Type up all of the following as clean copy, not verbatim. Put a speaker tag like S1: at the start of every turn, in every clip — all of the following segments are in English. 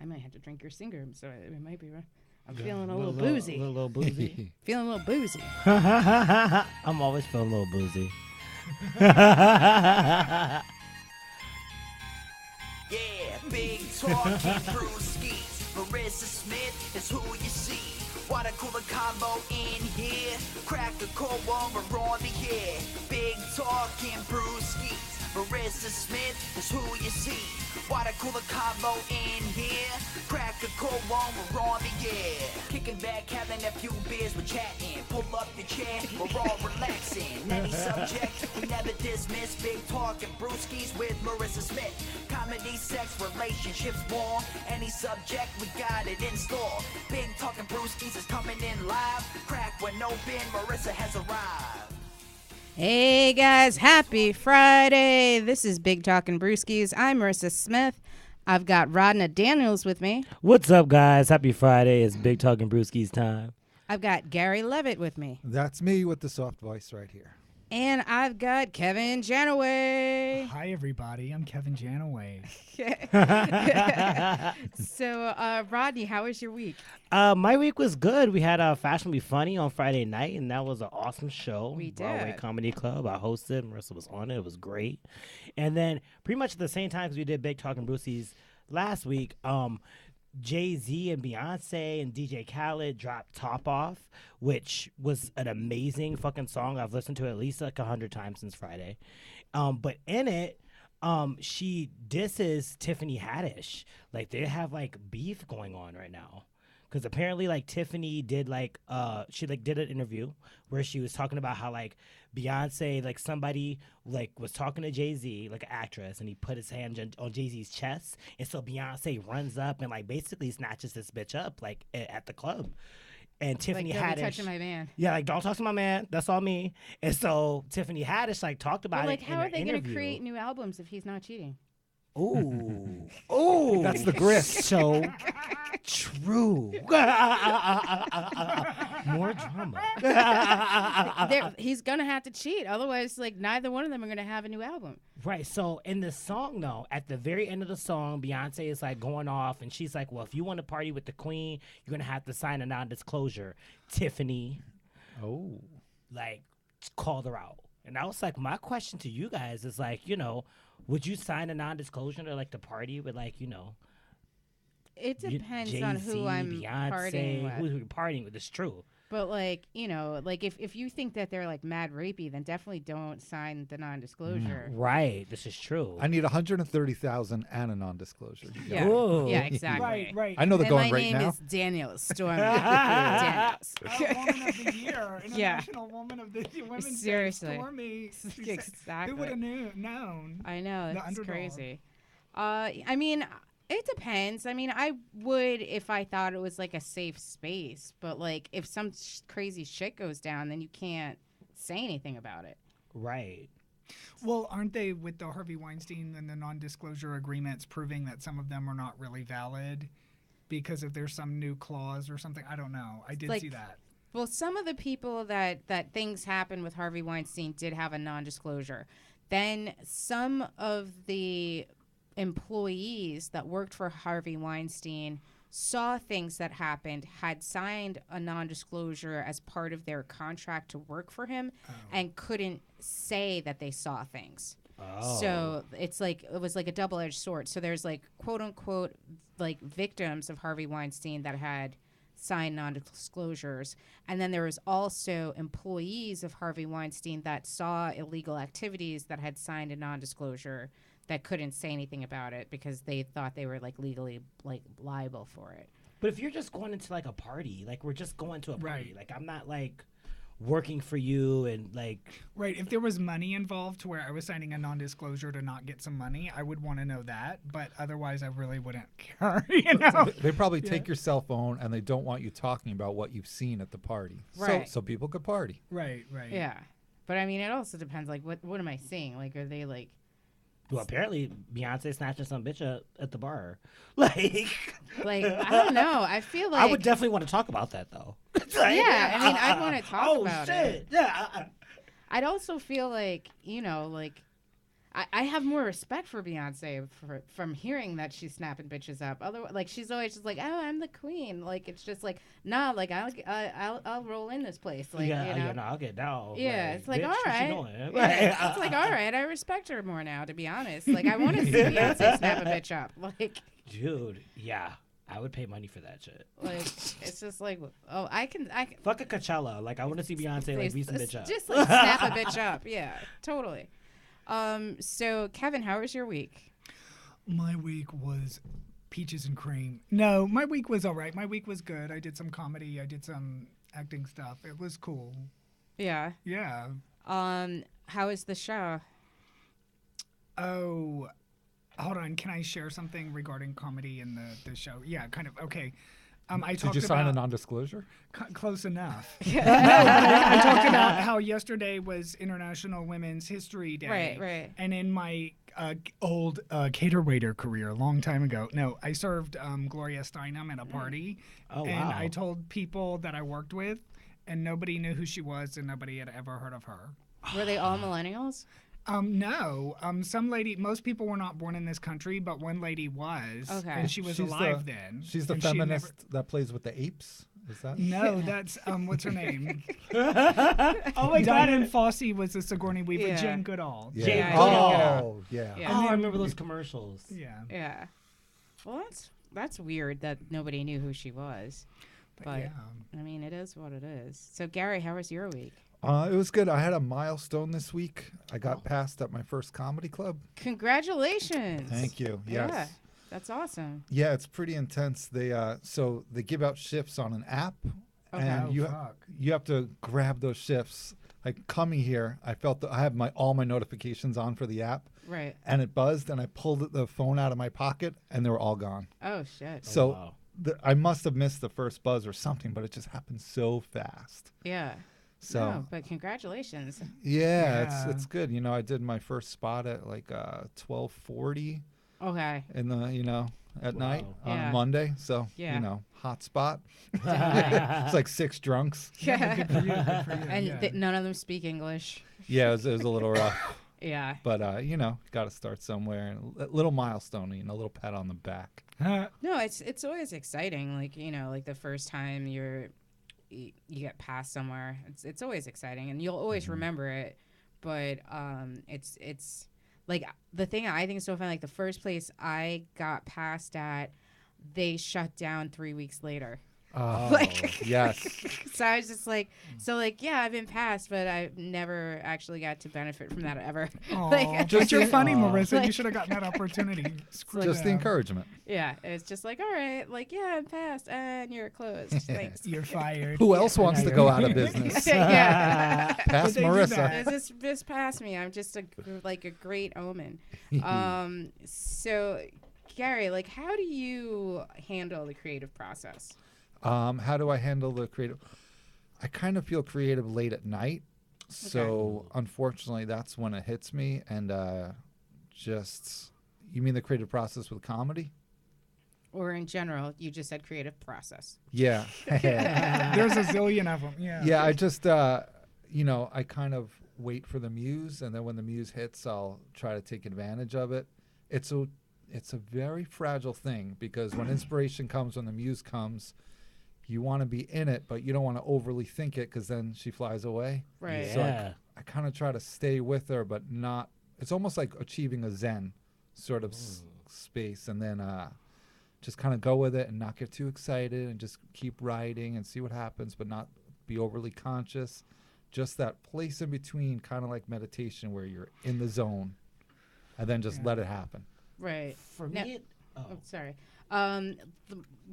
S1: I might have to drink your singer, so it might be right. I'm feeling a little boozy.
S2: A little boozy.
S1: Feeling a little boozy.
S2: I'm always feeling a little boozy.
S3: Yeah, big talking brewskis. Marissa Smith is who you see. Water cooler combo in here. Crack a cold one, we're on the air. Big talking brewskis. Marissa Smith is who you see. Water cooler combo in here. Crack a cold one, we're on the air. Kicking back, having a few beers, we're chatting. Pull up your chair, we're all relaxing. Any subject, we never dismiss. Big talking brewskis with Marissa Smith. Comedy, sex, relationships, war. Any subject, we got it in store. Big talking brewskis is coming in live. Crack when open, Marissa has arrived.
S1: Hey guys, happy Friday. This is Big Talkin' Brewskis. I'm Marissa Smith. I've got Rodna Daniels with me.
S2: What's up, guys? Happy Friday. It's Big Talking Brewskis time.
S1: I've got Gary Levitt with me.
S4: That's me with the soft voice right here.
S1: And I've got Kevin Janaway.
S5: Hi, everybody. I'm Kevin Janaway.
S1: So, Rodney, how was your week?
S2: My week was good. We had Fashionably Funny on Friday night, and that was an awesome show.
S1: We did.
S2: Broadway Comedy Club. I hosted. Marissa was on it. It was great. And then pretty much at the same time as we did Big Talking Brewskis last week, Jay-Z and Beyonce and DJ Khaled dropped Top Off, which was an amazing fucking song. I've listened to it at least like 100 times since Friday. But in it, she disses Tiffany Haddish. Like, they have like beef going on right now. Because apparently, like, Tiffany did, like, she, like, did an interview where she was talking about how, like, Beyonce, like, somebody, like, was talking to Jay-Z, like, an actress, and he put his hand on Jay-Z's chest. And so Beyonce runs up and, like, basically snatches this bitch up, like, at the club. And Tiffany
S1: Like, don't
S2: Haddish.
S1: be touching my man.
S2: Yeah, like, don't talk to my man. That's all me. And so Tiffany Haddish, like, talked about
S1: Well, like,
S2: it
S1: how
S2: in
S1: are
S2: her
S1: they going to
S2: interview.
S1: create new albums if he's not cheating?
S2: Ooh. Ooh.
S4: That's the grist.
S2: So true. More drama.
S1: He's going to have to cheat. Otherwise, like, neither one of them are going to have a new album.
S2: Right. So in the song, though, at the very end of the song, Beyonce is like going off, and she's like, well, if you want to party with the queen, you're going to have to sign a non-disclosure. Tiffany,
S4: Oh.
S2: like, called her out. And I was like, my question to you guys is like, you know, would you sign a non-disclosure to, like, the party with, like, you know,
S1: It depends
S2: Jay-Z,
S1: on who I'm
S2: Beyonce,
S1: partying with.
S2: who you're partying with? It's true.
S1: But, like, you know, like, if you think that they're, like, mad rapey, then definitely don't sign the non-disclosure.
S2: Right. This is true.
S4: I need 130,000 and a non-disclosure.
S1: Yeah,
S2: Ooh.
S1: yeah, exactly.
S5: Right.
S4: I know they're
S1: And
S4: going
S1: my
S4: right
S1: name
S4: now.
S1: is Daniels, Stormy Daniels.
S5: Woman of the Year,
S1: Yeah.
S5: International Woman of the Women's Day,
S1: Seriously.
S5: Stormy.
S1: Exactly.
S5: Who would have known?
S1: I know,
S5: The
S1: it's
S5: underdog.
S1: crazy. I mean, it depends. I mean, I would if I thought it was like a safe space, but like if some crazy shit goes down, then you can't say anything about it.
S2: Right.
S5: Well, aren't they with the Harvey Weinstein and the non-disclosure agreements proving that some of them are not really valid because if there's some new clause or something? I don't know. I did
S1: Like-
S5: see that.
S1: Well, some of the people that things happened with Harvey Weinstein did have a non-disclosure. Then some of the employees that worked for Harvey Weinstein saw things that happened, had signed a non-disclosure as part of their contract to work for him, and couldn't say that they saw things.
S2: Oh.
S1: So it's like it was like a double-edged sword. So there's like quote unquote like victims of Harvey Weinstein that had signed non-disclosures, and then there was also employees of Harvey Weinstein that saw illegal activities that had signed a non-disclosure that couldn't say anything about it because they thought they were like legally like liable for it.
S2: But if you're just going into like a party, like we're just going to a party,
S5: Right.
S2: like I'm not like working for you and like
S5: Right. If there was money involved to where I was signing a non-disclosure to not get some money, I would want to know that. But otherwise, I really wouldn't care. You know.
S4: They probably take your cell phone and they don't want you talking about what you've seen at the party.
S1: Right.
S4: So people could party.
S5: Right.
S1: Yeah, but I mean, it also depends. Like, what am I seeing? Like, are they like?
S2: well, apparently Beyonce snatching some bitch up at the bar. Like
S1: Like, I don't know. I feel like
S2: I would definitely want to talk about that though.
S1: Yeah, I mean, I'd wanna talk
S2: oh,
S1: about
S2: shit.
S1: it.
S2: Yeah.
S1: I'd also feel like, you know, like, I have more respect for Beyonce from hearing that she's snapping bitches up. Otherwise, like she's always just like, oh, I'm the queen. Like it's just like, nah, like I'll roll in this place. Like
S2: no, I'll get down.
S1: Yeah, it's like
S2: bitch,
S1: all
S2: what you
S1: right.
S2: doing?
S1: Yeah, it's like all right. I respect her more now, to be honest. Like I want to see Beyonce snap a bitch up. Like,
S2: dude, yeah, I would pay money for that shit.
S1: like it's just like, oh, I can.
S2: Fuck a Coachella. Like I want to see Beyonce like beat some bitch up.
S1: Just like snap a bitch up. Yeah, totally. So Kevin, how was your week?
S5: My week was peaches and cream. No, my week was all right. My week was good. I did some comedy. I did some acting stuff. It was cool.
S1: Yeah.
S5: Yeah.
S1: How is the show?
S5: Oh, hold on. Can I share something regarding comedy in the show? Yeah, kind of. Okay. I talked
S4: Did you sign a
S5: about
S4: non-disclosure?
S5: close enough. No, but I talked about how yesterday was International Women's History Day.
S1: Right, right.
S5: And in my old cater waiter career, a long time ago, no, I served Gloria Steinem at a party.
S2: Oh,
S5: and
S2: wow.
S5: I told people that I worked with, and nobody knew who she was, and nobody had ever heard of her.
S1: Were they all millennials?
S5: No. Some lady, most people were not born in this country, but one lady was.
S1: Okay.
S5: And she was
S4: She's
S5: alive then.
S4: She's the
S5: and she had
S4: feminist that plays with the apes. Is that?
S5: No, that's what's her name?
S2: Oh my
S5: Diane Fossey was the Sigourney Weaver.
S1: Yeah.
S5: Jane Goodall.
S4: Yeah.
S2: Jane
S4: Oh, yeah.
S1: Yeah.
S2: Oh, I remember those commercials.
S5: Yeah.
S1: Yeah. Well, that's weird that nobody knew who she was. But
S5: yeah.
S1: I mean, it is what it is. So Gary, how was your week?
S4: It was good. I had a milestone this week. I got passed at my first comedy club.
S5: Congratulations.
S4: Thank you. Yes.
S1: Yeah, that's awesome.
S4: Yeah, it's pretty intense. They so they give out shifts on an app, and
S5: Oh, fuck.
S4: you have to grab those shifts. Like coming here, I felt that I have all my notifications on for the app,
S1: Right.
S4: and it buzzed, and I pulled the phone out of my pocket, and they were all gone.
S1: Oh shit.
S4: So
S2: wow.
S4: I must have missed the first buzz or something, but it just happened so fast.
S1: Yeah.
S4: So
S1: No, but congratulations.
S4: yeah,
S5: Yeah.
S4: it's good. You know, I did my first spot at like 12:40
S1: Okay.
S4: in the at night on
S1: Yeah.
S4: Monday. So
S1: Yeah.
S4: hot spot. It's like 6 drunks.
S1: Yeah.
S5: Good for you. Good for you.
S1: And
S5: yeah.
S1: none of them speak English.
S4: Yeah, it was a little rough,
S1: Yeah.
S4: but got to start somewhere. And a little milestone, a little pat on the back.
S1: No, it's always exciting. Like like the first time you get passed somewhere, it's always exciting, and you'll always remember it. But it's like the thing I think is so funny. Like the first place I got passed at, they shut down 3 weeks later.
S4: Oh,
S1: Like-
S4: yes.
S1: So I was just like, yeah, I've been passed, but I've never actually got to benefit from that ever.
S5: Aw,
S1: Like-
S5: but you're funny,
S4: Aw.
S5: Marissa. You
S1: Like-
S5: should have gotten that opportunity. Screw
S4: Just the
S5: them.
S4: encouragement.
S1: Yeah, it's just like, all right, like yeah, I'm passed, and you're closed. Thanks.
S5: You're fired.
S4: Who else wants to go out of business?
S1: Yeah.
S4: Pass
S5: They do
S4: Marissa.
S5: that.
S1: Just pass me. I'm just a great omen. So Gary, like, how do you handle the creative process?
S4: How do I handle the creative? I kind of feel creative late at night. So unfortunately, that's when it hits me. And you mean the creative process with comedy?
S1: Or in general, you just said creative process.
S4: Yeah.
S5: There's a zillion of them. Yeah.
S4: Yeah, I just, I kind of wait for the muse. And then when the muse hits, I'll try to take advantage of it. It's a very fragile thing because when inspiration comes, when the muse comes, you want to be in it, but you don't want to overly think it because then she flies away.
S1: Right.
S4: So
S2: Yeah.
S4: I kind of try to stay with her, but not. It's almost like achieving a Zen sort of space, and then just kind of go with it and not get too excited and just keep writing and see what happens, but not be overly conscious. Just that place in between, kind of like meditation, where you're in the zone, and then just let it happen.
S1: Right.
S2: For
S1: Now-
S2: me,
S1: Oh, sorry.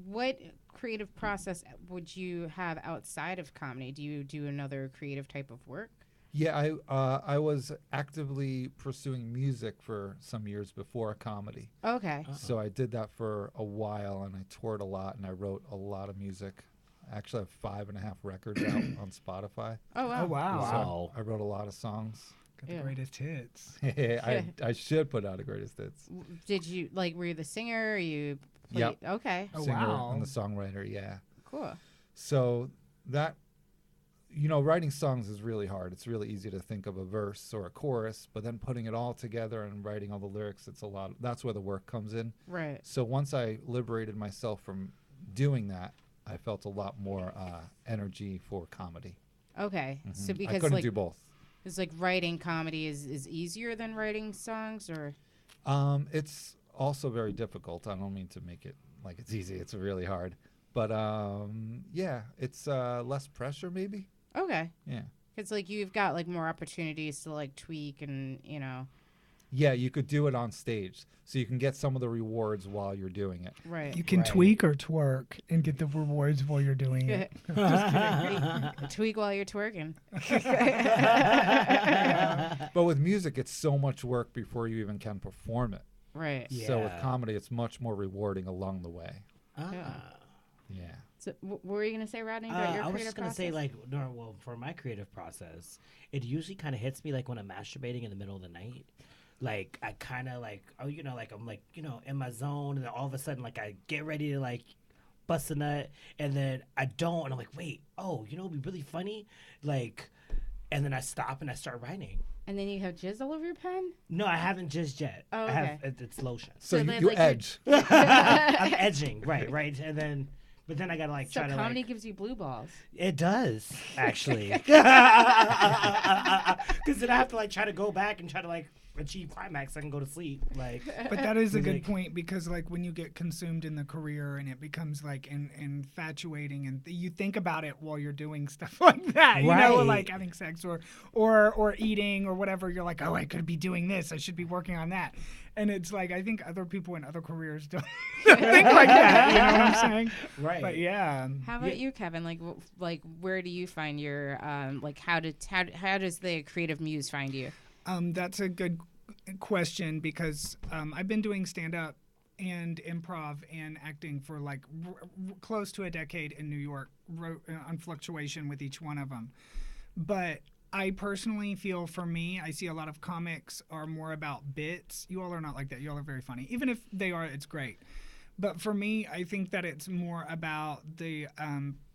S1: What creative process would you have outside of comedy? Do you do another creative type of work?
S4: Yeah, I was actively pursuing music for some years before comedy.
S1: Okay.
S4: So I did that for a while, and I toured a lot, and I wrote a lot of music. I actually have 5.5 records out on Spotify.
S1: Oh wow.
S5: Oh wow.
S2: Wow.
S4: I wrote a lot of songs.
S5: Got the
S1: Yeah.
S5: greatest hits.
S4: I should put out a greatest hits.
S1: Did you were you the singer? Or you
S4: Yep.
S1: played? Okay.
S5: Oh,
S4: Singer
S5: wow.
S4: and the songwriter, yeah.
S1: Cool.
S4: So that writing songs is really hard. It's really easy to think of a verse or a chorus, but then putting it all together and writing all the lyrics, that's where the work comes in.
S1: Right.
S4: So once I liberated myself from doing that, I felt a lot more energy for comedy.
S1: Okay. So
S4: I
S1: because
S4: couldn't
S1: like
S4: do both.
S1: it's like writing comedy is easier than writing songs, or
S4: It's also very difficult. I don't mean to make it like it's easy. It's really hard. But yeah, it's less pressure maybe.
S1: okay.
S4: Yeah.
S1: Because like you've got like more opportunities to like tweak and
S4: Yeah, you could do it on stage. So you can get some of the rewards while you're doing it.
S1: right.
S5: You can
S2: Right.
S5: tweak or twerk and get the rewards while you're doing it.
S1: Tweak while you're twerking.
S4: But with music, it's so much work before you even can perform it.
S1: Right.
S4: So with
S2: Yeah.
S4: comedy, it's much more rewarding along the way.
S2: Ah.
S4: Yeah.
S1: So what were you gonna say, Rodney? About your
S2: I was
S1: creative
S2: just gonna say,
S1: process?
S2: like, no, well, for my creative process, it usually kind of hits me like when I'm masturbating in the middle of the night. Like I kind of like, like I'm like, in my zone, and then all of a sudden, like I get ready to like bust a nut, and then I don't, and I'm like, wait, it'd be really funny, like, and then I stop and I start writing.
S1: And then you have jizz all over your pen.
S2: No, I haven't just yet.
S1: Oh,
S2: I have
S1: okay.
S2: it's lotion.
S4: So
S1: So
S4: you,
S1: then,
S4: you
S1: like, you're-
S4: edge.
S2: I'm edging, right, and then. But then I gotta like
S1: So
S2: try to
S1: comedy
S2: like.
S1: gives you blue balls.
S2: It does actually, because then I have to like try to go back and try to like achieve climax. So I can go to sleep. Like,
S5: But that is a
S2: Like-
S5: good point, because like when you get consumed in the career and it becomes like infatuating, and you think about it while you're doing stuff like that,
S2: Right.
S5: like having sex or eating or whatever, you're like, oh, I could be doing this, I should be working on that. And it's like, I think other people in other careers don't think like that, you know what I'm saying?
S2: right.
S5: But yeah.
S1: How about you, Kevin? Like where do you find your like how does the creative muse find you?
S5: That's a good question, because I've been doing stand-up and improv and acting for like close to a decade in New York, on fluctuation with each one of them. But I personally feel, for me, I see a lot of comics are more about bits. You all are not like that. You all are very funny. Even if they are, it's great. But for me, I think that it's more about the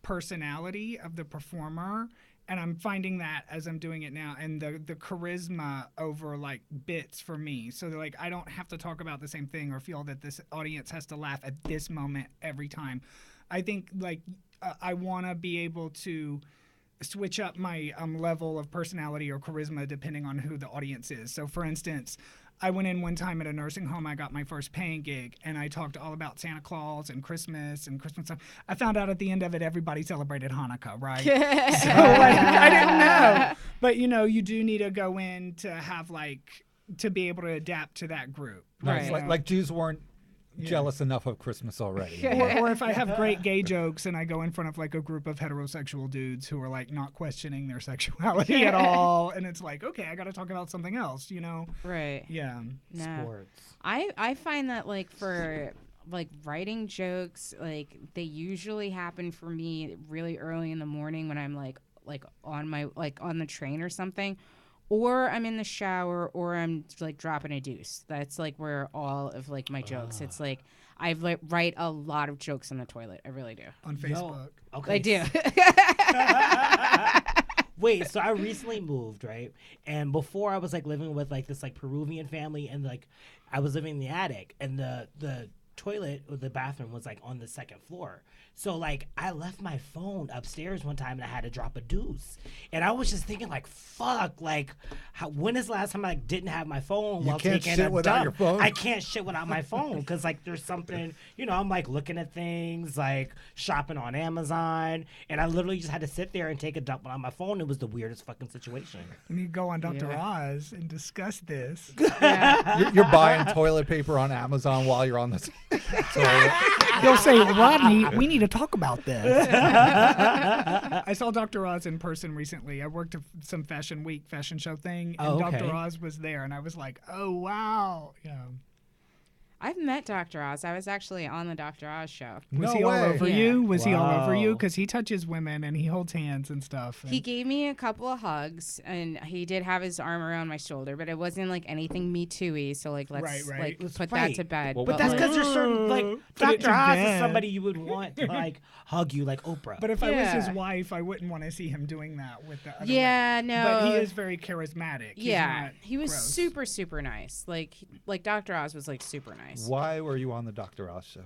S5: personality of the performer. And I'm finding that as I'm doing it now, and the charisma over like bits for me. So that, like, I don't have to talk about the same thing or feel that this audience has to laugh at this moment every time. I think like I want to be able to switch up my level of personality or charisma depending on who the audience is. So for instance, I went in one time at a nursing home. I got my first paying gig, and I talked all about Santa Claus and Christmas stuff. I found out at the end of it, everybody celebrated Hanukkah, right? So like, I didn't know. But you do need to go in to have to be able to adapt to that group.
S4: Nice.
S1: Right.
S4: Like Jews weren't jealous enough of Christmas already.
S5: Or if I have great gay jokes and I go in front of like a group of heterosexual dudes who are like not questioning their sexuality at all, and it's like, okay, I got to talk about something else,
S1: Right.
S5: Yeah.
S1: Nah.
S2: Sports.
S1: I find that like for like writing jokes, like they usually happen for me really early in the morning when I'm like on my on the train or something, or I'm in the shower, or I'm like dropping a deuce. That's like where all of like my jokes. It's like I like write a lot of jokes in the toilet. I really do.
S5: On Facebook.
S2: Okay.
S1: I do.
S2: Wait, so I recently moved, right? And before I was like living with like this like Peruvian family, and like I was living in the attic, and the toilet or the bathroom was like on the second floor. So like I left my phone upstairs one time and I had to drop a deuce. And I was just thinking like, fuck, like when is the last time I like didn't have my phone
S4: You
S2: while
S4: can't
S2: taking
S4: shit
S2: a
S4: without
S2: dump?
S4: your phone?
S2: I can't shit without my phone because like there's something, I'm like looking at things, like shopping on Amazon, and I literally just had to sit there and take a dump without my phone. It was the weirdest fucking situation.
S5: We need to go on Dr.
S1: Yeah.
S5: Oz and discuss this.
S4: You're buying toilet paper on Amazon while you're on the toilet.
S5: They'll say, Rodney, we need to talk about this. I saw Dr. Oz in person recently. I worked at some fashion show thing, and
S2: Oh, okay.
S5: Dr. Oz was there, and I was like, oh, wow. Yeah.
S1: I've met Dr. Oz. I was actually on the Dr. Oz show.
S5: Was
S4: No
S5: he all
S4: way.
S5: over
S1: Yeah.
S5: you? Was he all over you?
S2: Wow.
S5: Because he touches women and he holds hands and stuff.
S1: He
S5: and-
S1: gave me a couple of hugs, and he did have his arm around my shoulder, but it wasn't like anything Me Too-y. So like, let's
S5: Right.
S1: like
S2: That's
S1: put
S2: right.
S1: that to bed.
S4: Well,
S2: But that's because you're certain, like,
S5: Put it
S2: Dr.
S5: to
S2: Oz is
S5: bed.
S2: somebody you would want to, like, hug you like Oprah.
S5: But if I was his
S1: Yeah.
S5: wife, I wouldn't want to see him doing that with the other
S1: Yeah,
S5: women.
S1: no.
S5: But he is very charismatic. He's
S1: yeah,
S5: not
S1: he was
S5: gross.
S1: super, super nice. Like Dr. Oz was like super nice.
S4: Why were you on the Dr. Oz show?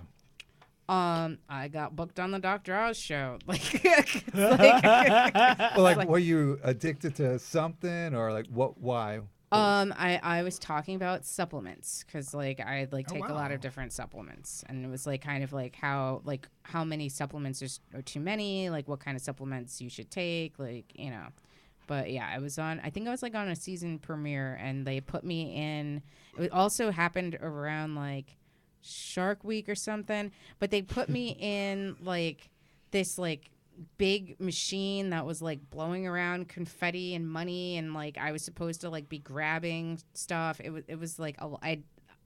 S1: I got booked on the Dr. Oz show. Like,
S4: Well, like, were you addicted to something, or like what? Why?
S1: I was talking about supplements because like I like
S5: Oh,
S1: take a lot
S5: wow.
S1: of different supplements, and it was like kind of like how many supplements are too many, like what kind of supplements you should take, like But yeah, I think I was like on a season premiere, and they put me in. It also happened around like Shark Week or something, but they put me in like this like big machine that was like blowing around confetti and money, and like I was supposed to like be grabbing stuff. It was like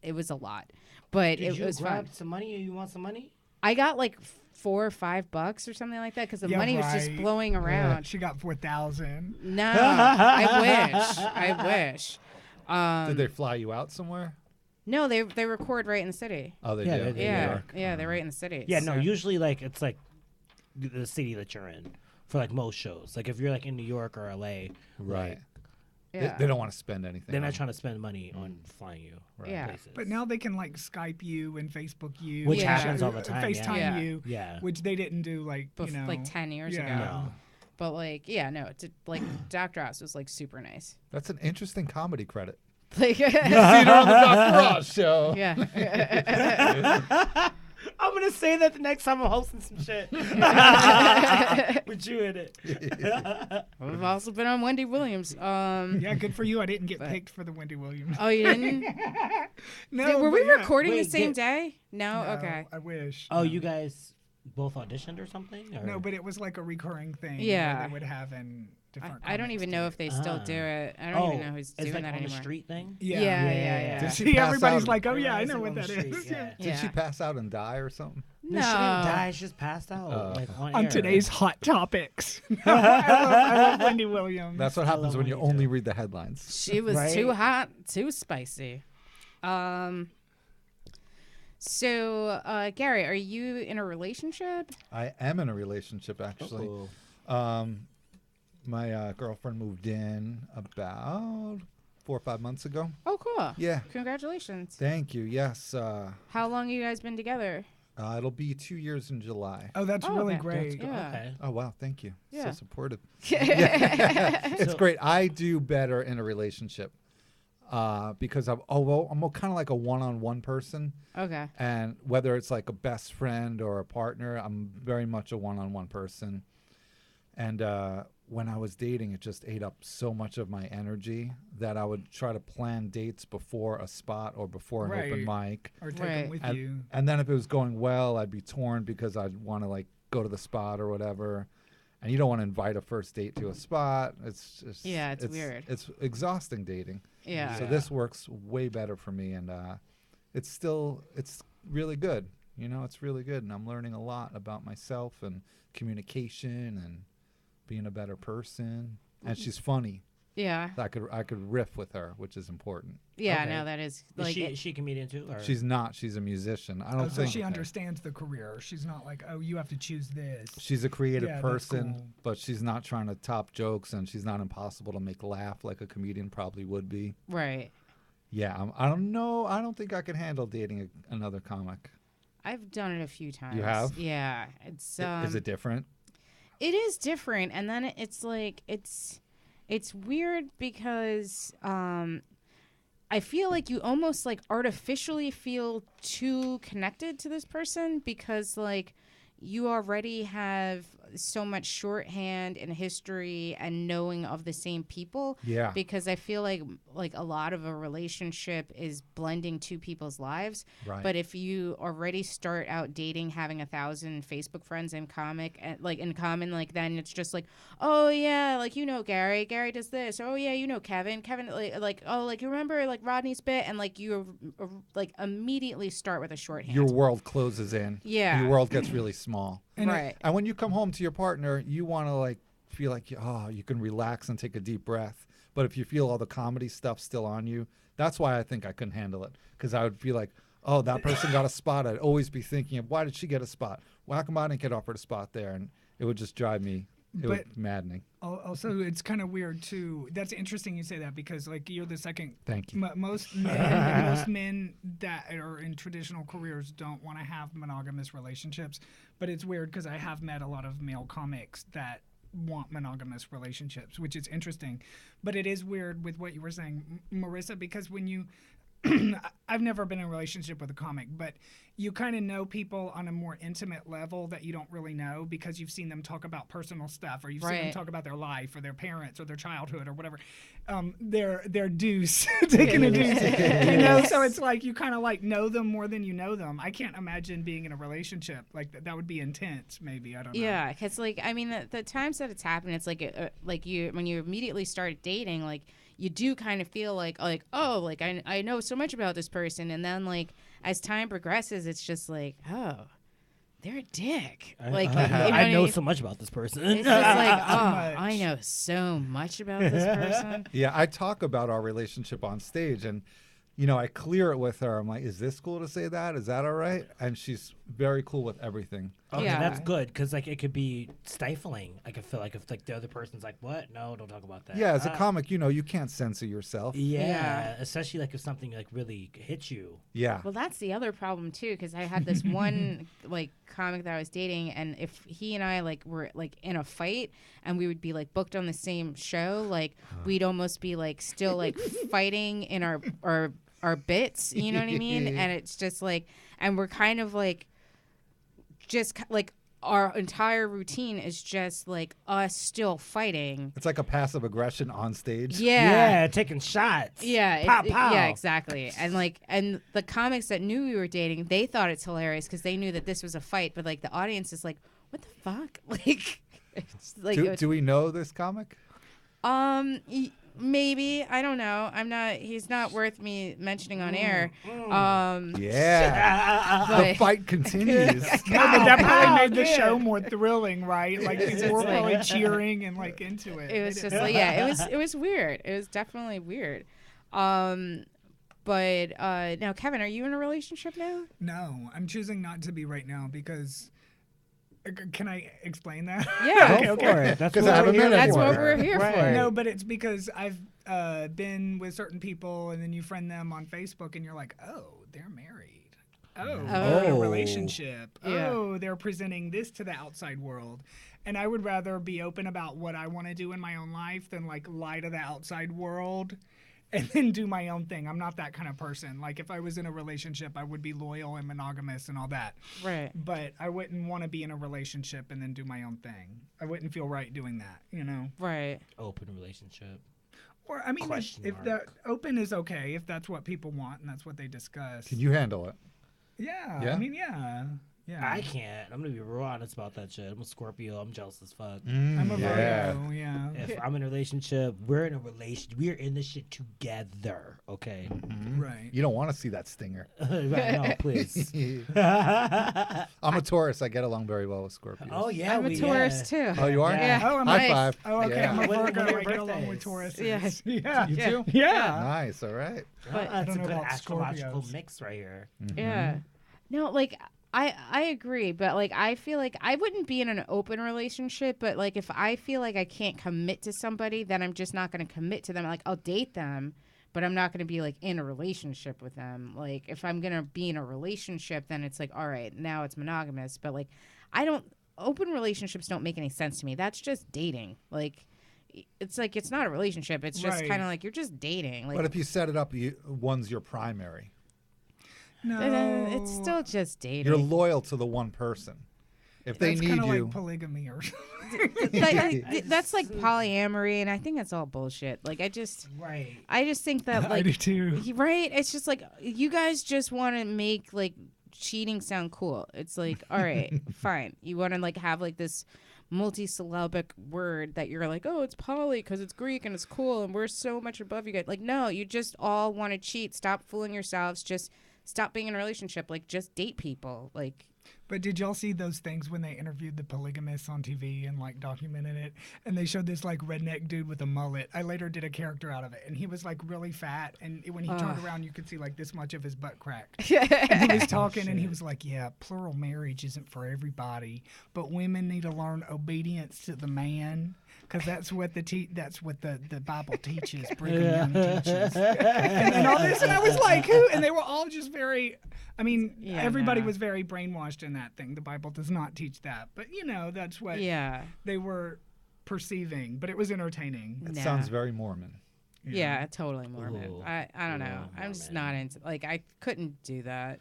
S1: it was a lot, but
S2: Did
S1: it
S2: you
S1: was
S2: grab
S1: fun.
S2: some money? Or you want some money?
S1: I got like $4 or $5 or something like that because the
S5: Yeah,
S1: money was just
S5: right.
S1: blowing around.
S5: She got 4,000.
S1: No, I wish.
S4: Did they fly you out somewhere?
S1: No, they record right in the city.
S4: Oh, they
S2: Yeah,
S4: did.
S2: they
S4: in
S2: did.
S4: New
S1: Yeah,
S4: York.
S1: yeah, they're right in the city.
S2: Yeah, no,
S1: so-
S2: usually, like, it's, like, the city that you're in for, like, most shows. Like, if you're, like, in New York or L.A.,
S4: Right.
S1: Yeah.
S4: They don't want to spend anything.
S2: they're
S4: on
S2: not
S4: it.
S2: trying to spend money on flying you
S1: Yeah.
S2: places.
S5: But now they can like Skype you and Facebook you.
S2: Which
S5: and
S1: happens
S2: all the time, yeah.
S5: FaceTime
S1: Yeah.
S5: you.
S2: Yeah.
S5: Which they didn't do like,
S1: like 10 years
S5: yeah.
S1: ago.
S2: No.
S1: But like, yeah, no, like Dr. Oz was like super nice.
S4: That's an interesting comedy credit.
S1: Like,
S4: Seen her on the Dr. Oz show.
S1: yeah.
S2: I'm going to say that the next time I'm hosting some shit. With you in it.
S1: I've also been on Wendy Williams.
S5: Yeah, good for you. I didn't get
S1: But-
S5: picked for the Wendy Williams.
S1: Oh, you didn't?
S5: No,
S1: Were we
S5: but yeah.
S1: recording the
S2: Wait,
S1: same
S2: did-
S1: day? No?
S5: No,
S1: Okay.
S5: I wish.
S2: Oh, you guys both auditioned or something? Or?
S5: No, but it was like a recurring thing.
S1: Yeah.
S5: Where they would have in different.
S1: I don't
S5: comics
S1: even
S5: do
S1: know
S5: it.
S1: if they still do it. I don't even know who's
S2: it's
S1: doing
S2: like
S1: that
S2: on
S1: anymore.
S2: the street thing?
S5: Yeah.
S1: Yeah.
S4: Did she
S5: See,
S4: pass
S5: everybody's
S4: out?
S5: like, oh yeah, I
S2: Realizing
S5: know
S2: on
S5: what
S2: the
S5: that
S2: street,
S5: is.
S2: yeah.
S4: Did she
S1: Yeah.
S4: pass out and die or something?
S2: No, she didn't die. She just passed out. Like, on
S5: On
S2: air.
S5: today's Hot Topics. I love Wendy Williams.
S4: That's what happens
S2: love
S4: when you
S2: when you
S4: only
S2: do.
S4: read the headlines.
S1: She was
S2: Right?
S1: too hot, too spicy. So, Gary, are you in a relationship?
S4: I am in a relationship, actually.
S2: Oh.
S4: My girlfriend moved in about 4 or 5 months ago.
S1: Oh, cool.
S4: Yeah.
S1: Congratulations.
S4: Thank you. Yes.
S1: How long you guys been together?
S4: It'll be 2 years in July.
S5: Oh, that's
S1: Oh,
S5: really
S1: okay.
S5: great.
S1: Yeah.
S2: Okay.
S4: Oh, wow. Thank you.
S1: Yeah.
S4: So supportive. It's
S2: So-
S4: great. I do better in a relationship because I'm kind of like a one-on-one person.
S1: Okay.
S4: And whether it's like a best friend or a partner, I'm very much a one-on-one person. And when I was dating, it just ate up so much of my energy that I would try to plan dates before a spot or before an open mic.
S5: Or take
S1: Right.
S5: them with
S4: And,
S5: you.
S4: and then if it was going well, I'd be torn because I'd want to like go to the spot or whatever. And you don't want to invite a first date to a spot. It's just
S1: Yeah, it's weird.
S4: It's exhausting dating.
S1: Yeah.
S4: So this works way better for me, and it's really good. You know, it's really good, and I'm learning a lot about myself and communication and being a better person. And she's funny.
S1: Yeah.
S4: I could riff with her, which is important.
S1: Yeah,
S2: Okay.
S1: no, that is
S2: Is
S1: like
S2: she a comedian too? Or?
S4: She's not. She's a musician. I
S5: Oh,
S4: don't
S5: so
S4: think
S5: she understands the career. She's not like, oh, you have to choose this.
S4: she's a creative
S5: Yeah, that's
S4: person,
S5: cool.
S4: but she's not trying to top jokes, and she's not impossible to make laugh like a comedian probably would be.
S1: right.
S4: Yeah, I don't know. I don't think I could handle dating another comic.
S1: I've done it a few times.
S4: have?
S1: Yeah. It's
S4: Is it different?
S1: It is different, and then it's like it's weird because I feel like you almost like artificially feel too connected to this person because like you already have so much shorthand and history and knowing of the same people.
S4: Yeah.
S1: Because I feel like a lot of a relationship is blending two people's lives.
S4: Right.
S1: But if you already start out dating, having 1,000 Facebook friends in common, then it's just like, oh yeah, like Gary does this. Oh yeah, Kevin, you remember like Rodney's bit, and like you like immediately start with a shorthand.
S4: Your world closes in.
S1: Yeah.
S4: Your world gets really small.
S1: Right.
S4: And when you come home to your partner, you want to like feel like you can relax and take a deep breath. But if you feel all the comedy stuff still on you, that's why I think I couldn't handle it, because I would feel like, oh, that person got a spot. I'd always be thinking of, why did she get a spot? Well, how come I didn't get offered a spot there? And it would just drive me. It was maddening.
S5: Also, it's kind of weird too. That's interesting you say that, because like you're the second.
S4: Thank you.
S5: Most men that are in traditional careers don't want to have monogamous relationships, but it's weird because I have met a lot of male comics that want monogamous relationships, which is interesting. But it is weird with what you were saying, Marissa, because when you I've never been in a relationship with a comic, but you kind of know people on a more intimate level that you don't really know, because you've seen them talk about personal stuff, or you've seen them talk about their life or their parents or their childhood or whatever. Their deuce, taking a deuce, So it's like you kind of like know them more than you know them. I can't imagine being in a relationship like that. That would be intense. Maybe, I don't know.
S1: Yeah, because like I mean the times that it's happened, it's like you when you immediately start dating, like you do kind of feel like oh, like I know so much about this person, and then like as time progresses, it's just like, oh, they're a dick.
S2: I know so much about this person.
S1: It's just like, oh, I know so much about this person.
S4: Yeah, I talk about our relationship on stage, and I clear it with her. I'm like, is this cool to say that? Is that all right? And she's very cool with everything.
S2: Okay,
S1: Yeah.
S2: that's good, because like it could be stifling. I could feel like if like the other person's like, "What? No, don't talk about that."
S4: Yeah, as a comic, you can't censor yourself.
S2: Yeah, especially like if something like really hits you.
S4: Yeah.
S1: Well, that's the other problem too, because I had this one like comic that I was dating, and if he and I like were like in a fight, and we would be like booked on the same show, like we'd almost be like still like fighting in our bits, you know what I mean? And it's just like, and we're kind of like, just like our entire routine is just like us still fighting.
S4: It's like a passive aggression on stage.
S1: Yeah.
S2: Taking shots.
S1: Yeah,
S2: Pow, pow.
S1: yeah, exactly. And the comics that knew we were dating, they thought it's hilarious because they knew that this was a fight. But like the audience is like, what the fuck? Like, it's like
S4: Do we know this comic?
S1: maybe, I don't know. He's not worth me mentioning on air.
S4: Yeah. The
S1: But-
S4: fight continues.
S5: No, but that probably made the show more thrilling, right? Like people were probably cheering and like into it.
S1: It was just like, yeah, it was weird. It was definitely weird. But now, Kevin, are you in a relationship now?
S5: No, I'm choosing not to be right now because. Can I explain that?
S1: Yeah.
S2: Go for it. That's
S4: 'Cause
S2: what
S4: I have
S2: we're
S4: a
S2: here
S4: minute
S1: That's
S2: for.
S1: what we're here
S2: Right.
S1: for.
S5: No, but it's because I've been with certain people, and then you friend them on Facebook, and you're like, oh, they're married. Oh, they're in a
S2: Oh.
S5: relationship.
S1: Yeah.
S5: Oh, they're presenting this to the outside world. And I would rather be open about what I want to do in my own life than like lie to the outside world and then do my own thing. I'm not that kind of person. Like if I was in a relationship, I would be loyal and monogamous and all that.
S1: Right.
S5: But I wouldn't want to be in a relationship and then do my own thing. I wouldn't feel right doing that,
S1: Right.
S2: Open relationship.
S5: Or I mean,
S2: Question
S5: if
S2: mark.
S5: the open is okay, if that's what people want and that's what they discuss.
S4: Can you handle it?
S5: Yeah.
S4: Yeah?
S5: I mean, yeah.
S2: I can't. I'm gonna be real honest about that shit. I'm a Scorpio. I'm jealous as fuck.
S5: I'm a
S4: yeah.
S5: Virgo. Yeah.
S2: If I'm in a relationship, we're in a relationship. We're in this shit together. Okay.
S5: Right.
S4: You don't want to see that stinger.
S2: Right, no, please.
S4: I'm a Taurus. I get along very well with Scorpios.
S2: Oh yeah,
S1: I'm a Taurus too.
S4: Oh, you are?
S2: Yeah.
S5: Oh, am
S4: High
S5: I?
S4: five.
S5: Oh, okay.
S4: Yeah.
S5: I'm a
S2: When are
S5: Virgo.
S2: your
S5: I get along with
S2: birthdays?
S5: Tauruses.
S1: Yeah.
S5: Yeah.
S4: You too?
S5: Yeah.
S4: Nice. All right.
S2: That's
S5: don't
S2: a
S5: know
S2: good
S5: about
S2: astrological
S5: Scorpios.
S2: mix right here.
S1: Yeah. No, like I agree, but like I feel like I wouldn't be in an open relationship, but like if I feel like I can't commit to somebody, then I'm just not going to commit to them. Like I'll date them, but I'm not going to be like in a relationship with them. Like if I'm going to be in a relationship, then it's like, all right, now it's monogamous, but like open relationships don't make any sense to me. That's just dating. Like it's like it's not a relationship. It's just
S5: Right.
S1: kind of like you're just dating. Like
S4: But if you set it up, one's your primary.
S5: No.
S1: it's still just dating.
S4: You're loyal to the one person. If they
S5: That's
S4: need
S5: kind of
S4: you,
S5: like polygamy or
S1: That's like polyamory, and I think it's all bullshit. Like I just think that
S5: I
S1: like
S5: do too.
S1: right, it's just like you guys just want to make like cheating sound cool. It's like, all right, fine. You want to like have like this multi-syllabic word that you're like, oh, it's poly because it's Greek and it's cool and we're so much above you guys. Like, no, you just all want to cheat. Stop fooling yourselves. Just stop being in a relationship. Like, just date people. Like,
S5: But did y'all see those things when they interviewed the polygamists on TV and like documented it? And they showed this like redneck dude with a mullet. I later did a character out of it, and he was like really fat. And when he turned around, you could see like this much of his butt crack. And he was talking, and he was like, "Yeah, plural marriage isn't for everybody, but women need to learn obedience to the man." Because that's what the Bible teaches, Brigham Young teaches, and all this. And I was like, who? And they were all just very. I mean,
S1: Yeah,
S5: everybody
S1: no.
S5: was very brainwashed in that thing. The Bible does not teach that, but you know, that's what
S1: yeah.
S5: they were perceiving. But it was entertaining.
S4: it
S1: Nah.
S4: sounds very Mormon.
S1: Yeah, totally Mormon.
S2: Ooh.
S1: I don't know.
S2: Ooh,
S1: I'm just
S2: Mormon.
S1: not into like I couldn't do that.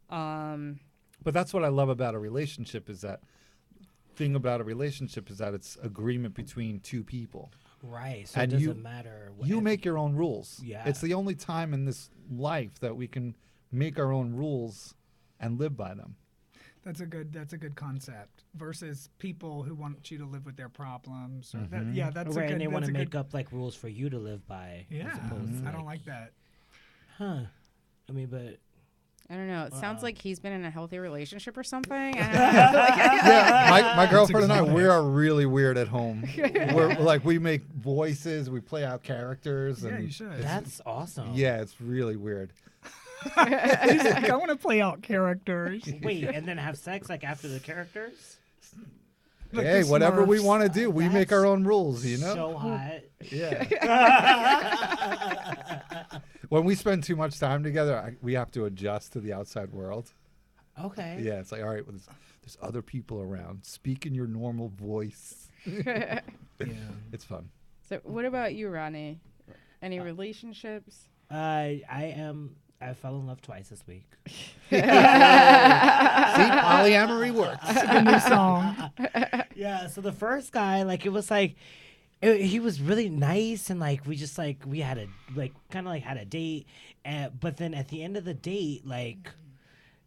S4: But that's what I love about a relationship is that it's agreement between two people.
S2: Right. So
S4: And
S2: it
S4: you-
S2: doesn't matter. What
S4: You make your own rules.
S2: Yeah.
S4: It's the only time in this life that we can make our own rules and live by them.
S5: That's a good concept versus people who want you to live with their problems. Or that, yeah, that's
S2: right,
S5: a good.
S2: and they want
S5: that's
S2: to
S5: a
S2: make
S5: good,
S2: up like rules for you to live by.
S5: Yeah,
S2: as opposed to,
S5: I don't like that.
S2: Huh. I mean, but
S1: I don't know. It sounds like he's been in a healthy relationship or something. I don't know.
S4: Yeah, my girlfriend and I, we are really weird at home. We're like, we make voices, we play out characters.
S5: Yeah,
S4: And
S5: you should.
S2: that's awesome.
S4: yeah, it's really weird.
S5: He's like, I want to play out characters.
S2: Wait, and then have sex like after the characters?
S5: Like
S4: Hey,
S5: the
S4: whatever we
S5: Smurfs.
S4: want to do, we make our own rules, you know?
S2: So hot.
S4: Yeah. When we spend too much time together, we have to adjust to the outside world.
S2: Okay.
S4: Yeah, it's like, all right, well, there's other people around. Speak in your normal voice.
S5: Yeah.
S4: It's fun.
S1: So, what about you, Ronnie? Any relationships?
S2: I fell in love twice this week.
S4: See, polyamory works.
S5: A new song.
S2: Yeah, so the first guy, like, it was like, he was really nice, and like we just like we had a like kind of like had a date, but then at the end of the date, like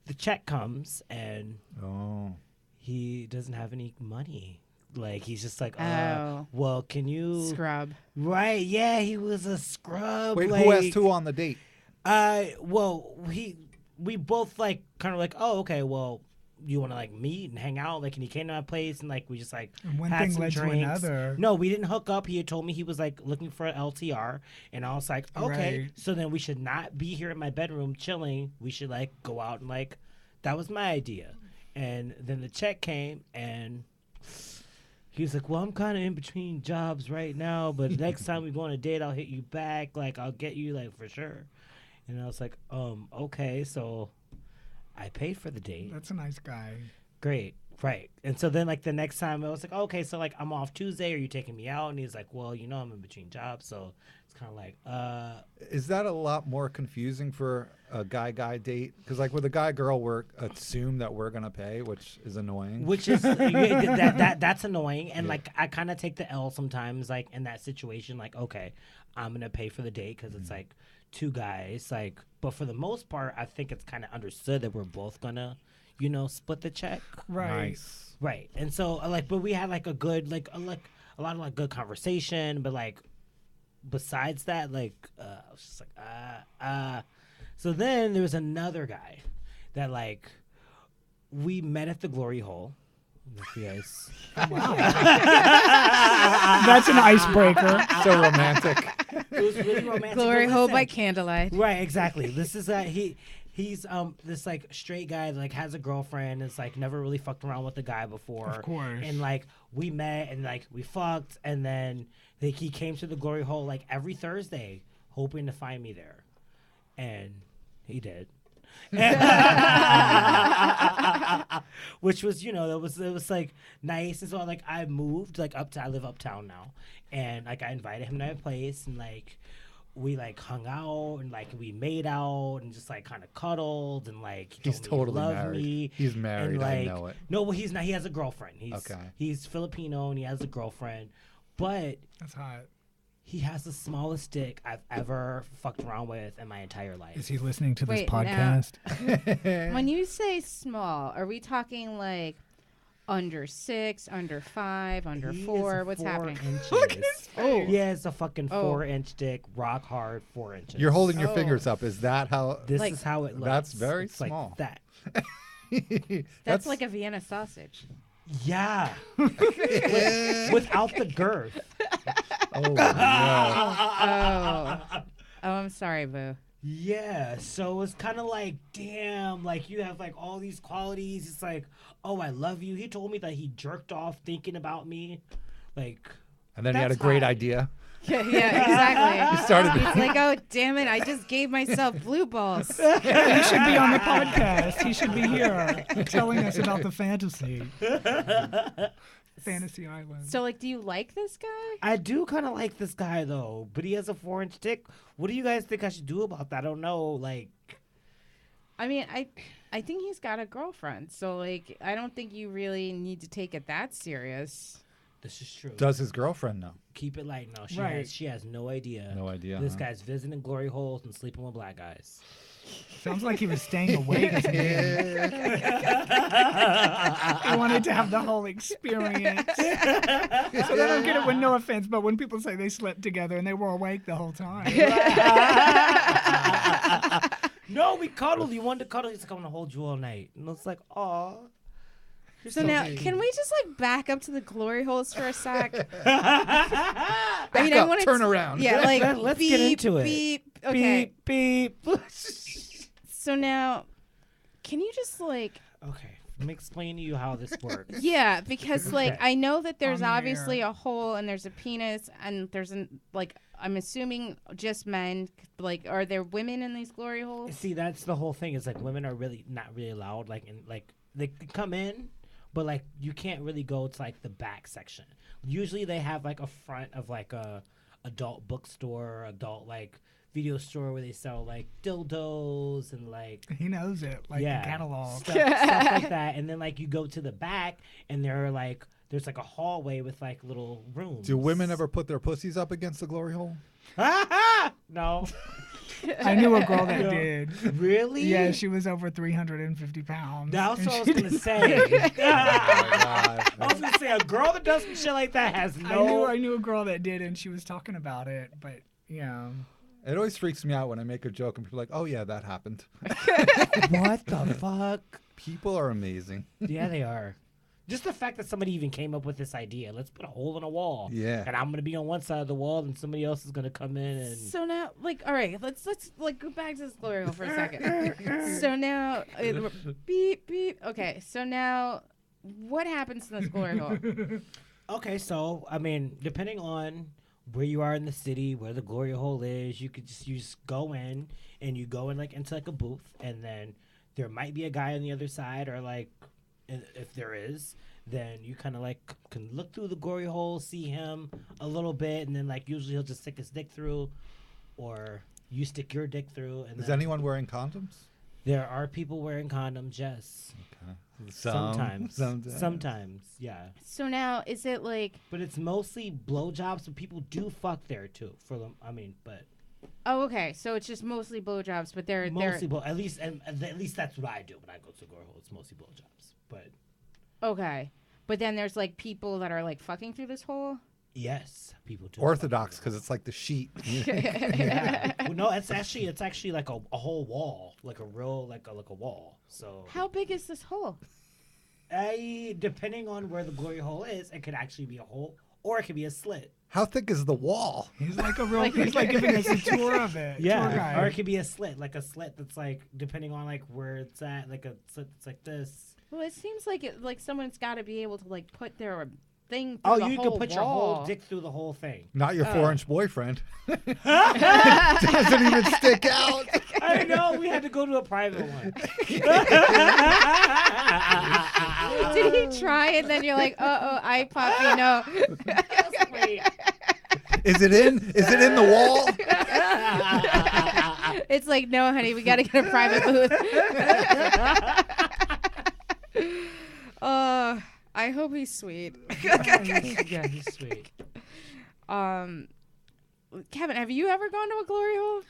S2: the check comes and
S4: Oh.
S2: he doesn't have any money. Like he's just like,
S1: Oh.
S2: well, can you?
S1: Scrub.
S2: Right? Yeah, he was a scrub.
S4: Wait,
S2: like,
S4: who asked who on the date?
S2: Well, we both like kind of like, oh, okay, well, you want to like meet and hang out, like, and he came to my place and like we just like
S5: And one
S2: had
S5: thing
S2: some
S5: led to
S2: drinks.
S5: another.
S2: No, we didn't hook up. He had told me he was like looking for an LTR, and I was like, okay,
S5: Right.
S2: so then we should not be here in my bedroom chilling. We should like go out and like, that was my idea. And then the check came and he was like, well, I'm kind of in between jobs right now, but next time we go on a date, I'll hit you back. Like, I'll get you, like, for sure. And I was like, okay. So I paid for the date.
S5: That's a nice guy.
S2: Great. Right. And so then, like, the next time I was like, okay, so, like, I'm off Tuesday. Are you taking me out? And he's like, well, you know, I'm in between jobs. So it's kind of like,
S4: Is that a lot more confusing for a guy date? Because like with a guy-girl, we're assume that we're gonna pay, which is annoying.
S2: which is that's annoying. And like, I kind of take the L sometimes, like in that situation, like, okay, I'm going to pay for the date because it's like two guys, like, but for the most part, I think it's kind of understood that we're both gonna, you know, split the check.
S5: Right.
S4: Nice.
S2: Right. And so like, but we had like a good, like a lot of like good conversation, but like besides that, like, I was just like, so then there was another guy that like we met at the Glory Hole. If you guys,
S5: That's an icebreaker.
S4: So romantic.
S2: it was really romantic.
S1: Glory
S2: but
S1: hole
S2: listen,
S1: by candlelight.
S2: Right, exactly. This is he's this like straight guy that like has a girlfriend. It's like never really fucked around with a guy before.
S5: Of course.
S2: And like we met and like we fucked, and then like he came to the Glory Hole like every Thursday, hoping to find me there, and he did. Which was, you know, it was like nice. And so like I moved like I live uptown now, and like I invited him to my place, and like we like hung out and like we made out and just like kind of cuddled and like he
S4: He's
S2: told me he
S4: totally
S2: loved
S4: married.
S2: me.
S4: He's married,
S2: And,
S4: I
S2: like,
S4: know it.
S2: No, well, he's not. He has a girlfriend.
S4: Okay.
S2: He's Filipino and he has a girlfriend, but
S5: That's hot.
S2: he has the smallest dick I've ever fucked around with in my entire life.
S5: Is he listening to this
S1: Wait, now-
S5: podcast?
S1: When you say small, are we talking like under 6, under 5, under
S2: He is
S1: 4? What's
S2: 4
S1: happening?
S2: Inches.
S1: Oh.
S2: Yeah, it's a fucking
S1: Oh.
S2: 4-inch dick, rock hard 4 inches.
S4: You're holding your
S1: Oh.
S4: fingers up. Is that how?
S2: This
S1: Like-
S2: is how it looks.
S4: That's very
S2: it's
S4: small.
S2: Like that.
S1: That's like a Vienna sausage.
S2: Yeah. Without the girth.
S4: Oh, no.
S1: Oh. Oh, I'm sorry, Boo.
S2: Yeah, so it's kind of like, damn, like you have like all these qualities. It's like, oh, I love you. He told me that he jerked off thinking about me. Like,
S4: And then he had a
S2: That's
S4: great
S2: hot.
S4: idea.
S1: Yeah, exactly.
S4: He started.
S1: He's like, oh, damn it. I just gave myself blue balls.
S5: He should be on the podcast. He should be here telling us about the fantasy. Fantasy Island.
S1: So, like, do you like this guy?
S2: I do kind of like this guy though, but he has a 4-inch dick. What do you guys think I should do about that? I don't know. Like,
S1: I mean, I think he's got a girlfriend. So, like, I don't think you really need to take it that serious.
S2: this is true.
S4: Does his girlfriend know?
S2: Keep it light. No,
S5: Right.
S2: she has no idea.
S4: No idea.
S2: This
S4: huh?
S2: guy's visiting glory holes and sleeping with black guys.
S5: Sounds like he was staying awake as a man. He wanted to have the whole experience. So I don't get it when, no offense, but when people say they slept together and they were awake the whole time.
S2: No, we cuddled. He wanted to cuddle. He's like, I'm gonna hold you all night. And it's like, aw.
S1: So now, can we just like back up to the glory holes for a sec? I mean, I
S4: up,
S1: want to
S4: turn around.
S1: Yeah, like
S2: Let's
S1: beep,
S2: get into it.
S1: Beep. Okay.
S2: Beep, beep.
S1: So now, can you just like?
S2: Okay, let me explain to you how this works.
S1: Yeah, because like
S2: Okay.
S1: I know that there's
S5: On the
S1: obviously
S5: air.
S1: a hole and there's a penis and there's an like I'm assuming just men. Like, are there women in these glory holes?
S2: See, that's the whole thing. Is like women are really not really allowed. Like, in like they can come in, but like you can't really go to like the back section. Usually they have like a front of like a adult bookstore, adult like video store where they sell like dildos and like
S5: He knows it, like
S2: yeah,
S5: the catalog.
S2: stuff like that. And then like you go to the back and there's like a hallway with like little rooms.
S4: Do women ever put their pussies up against the glory hole?
S2: No.
S5: I knew a girl that did.
S2: Really?
S5: Yeah, she was over 350 pounds.
S2: That's
S5: and
S2: what I was
S5: she
S2: gonna
S5: did-
S2: say.
S4: God.
S2: I was gonna say a girl that does some shit like that has no.
S5: I knew a girl that did, and she was talking about it. But yeah,
S4: It always freaks me out when I make a joke and people are like, oh, yeah, that happened.
S2: What the fuck?
S4: People are amazing.
S2: Yeah, they are. Just the fact that somebody even came up with this idea. Let's put a hole in a wall.
S4: Yeah.
S2: And I'm gonna be on one side of the wall, and somebody else is gonna come in and.
S1: So now, like, all right, let's like go back to this glory hole for a second. So now, beep beep. Okay, so now, what happens in this glory hole?
S2: Okay, so I mean, depending on where you are in the city, where the glory hole is, you just go in and you go in like into like a booth, and then there might be a guy on the other side, or like if there is, then you kind of like can look through the glory hole, see him a little bit, and then like usually he'll just stick his dick through, or you stick your dick through. And
S4: Is
S2: then
S4: anyone wearing condoms?
S2: there are people wearing condoms, yes. Sometimes, yeah.
S1: So now, is it like?
S2: But it's mostly blowjobs, but people do fuck there too. For them, I mean, but
S1: Oh, okay. So it's just mostly blowjobs, but they're
S2: mostly blow. At least that's what I do when I go to the glory hole. It's mostly blowjobs. But
S1: okay. But then there's like people that are like fucking through this hole.
S2: yes, people do.
S4: Orthodox, because it's like the sheet.
S2: Yeah. Well, no, it's actually like a whole wall, like a real like a wall. So
S1: How big is this hole?
S2: depending on where the glory hole is, it could actually be a hole or it could be a slit.
S4: How thick is the wall?
S5: he's like a real. He's like giving us a tour of it. Tour
S2: Yeah,
S5: guide.
S2: or it could be a slit, like a slit that's like depending on like where it's at, like a slit that's like this.
S1: Well, it seems like like someone's got to be able to like put their thing. Through
S2: Oh,
S1: the
S2: you
S1: whole
S2: can put your whole
S1: wall.
S2: dick through the whole thing.
S4: Not your 4-inch boyfriend. Doesn't even stick out.
S2: I know. We had to go to a private one.
S1: Did he try and then you're like, I poppy no.
S4: Is it in? Is it in the wall?
S1: It's like, no, honey, we got to get a private booth. I hope he's sweet.
S2: Yeah, he's sweet.
S1: Kevin, have you ever gone to a glory hole?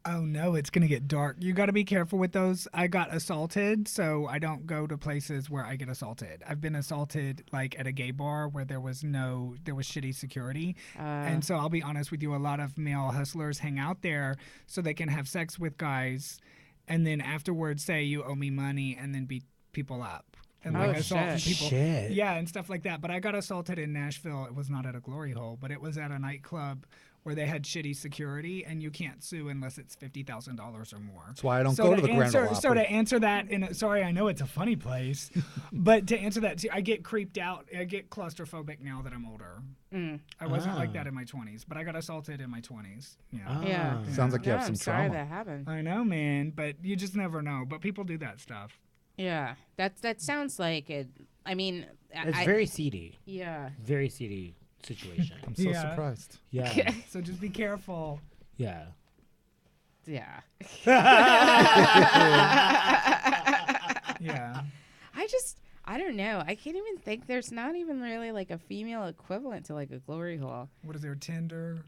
S5: Oh no, it's gonna get dark. You got to be careful with those. I got assaulted, so I don't go to places where I get assaulted. I've been assaulted like at a gay bar where there was shitty security, and so I'll be honest with you, a lot of male hustlers hang out there so they can have sex with guys, and then afterwards say you owe me money, and then beat people up. And
S1: Oh,
S5: assault
S1: shit.
S5: people,
S2: Shit.
S5: yeah, and stuff like that. But I got assaulted in Nashville. It was not at a glory hole, but it was at a nightclub where they had shitty security, and you can't sue unless it's $50,000 or more.
S4: That's why I don't go to the Grand Ole
S5: So
S4: Opry.
S5: to answer that, sorry, I know it's a funny place, but to answer that, I get creeped out. I get claustrophobic now that I'm older. I wasn't like that in my 20s, but I got assaulted in my 20s. Yeah.
S1: Yeah.
S4: Sounds like you
S1: No,
S4: have some
S1: I'm sorry
S4: trauma.
S1: that happened.
S5: I know, man, but you just never know. But people do that stuff.
S1: Yeah, that sounds like it. I mean,
S2: It's very seedy.
S1: yeah.
S2: Very seedy situation.
S4: I'm so
S5: Yeah.
S4: surprised.
S2: Yeah.
S5: So just be careful.
S2: Yeah.
S1: Yeah.
S5: Yeah.
S1: I don't know. I can't even think there's not even really like a female equivalent to like a glory hole.
S5: What is there, Tinder?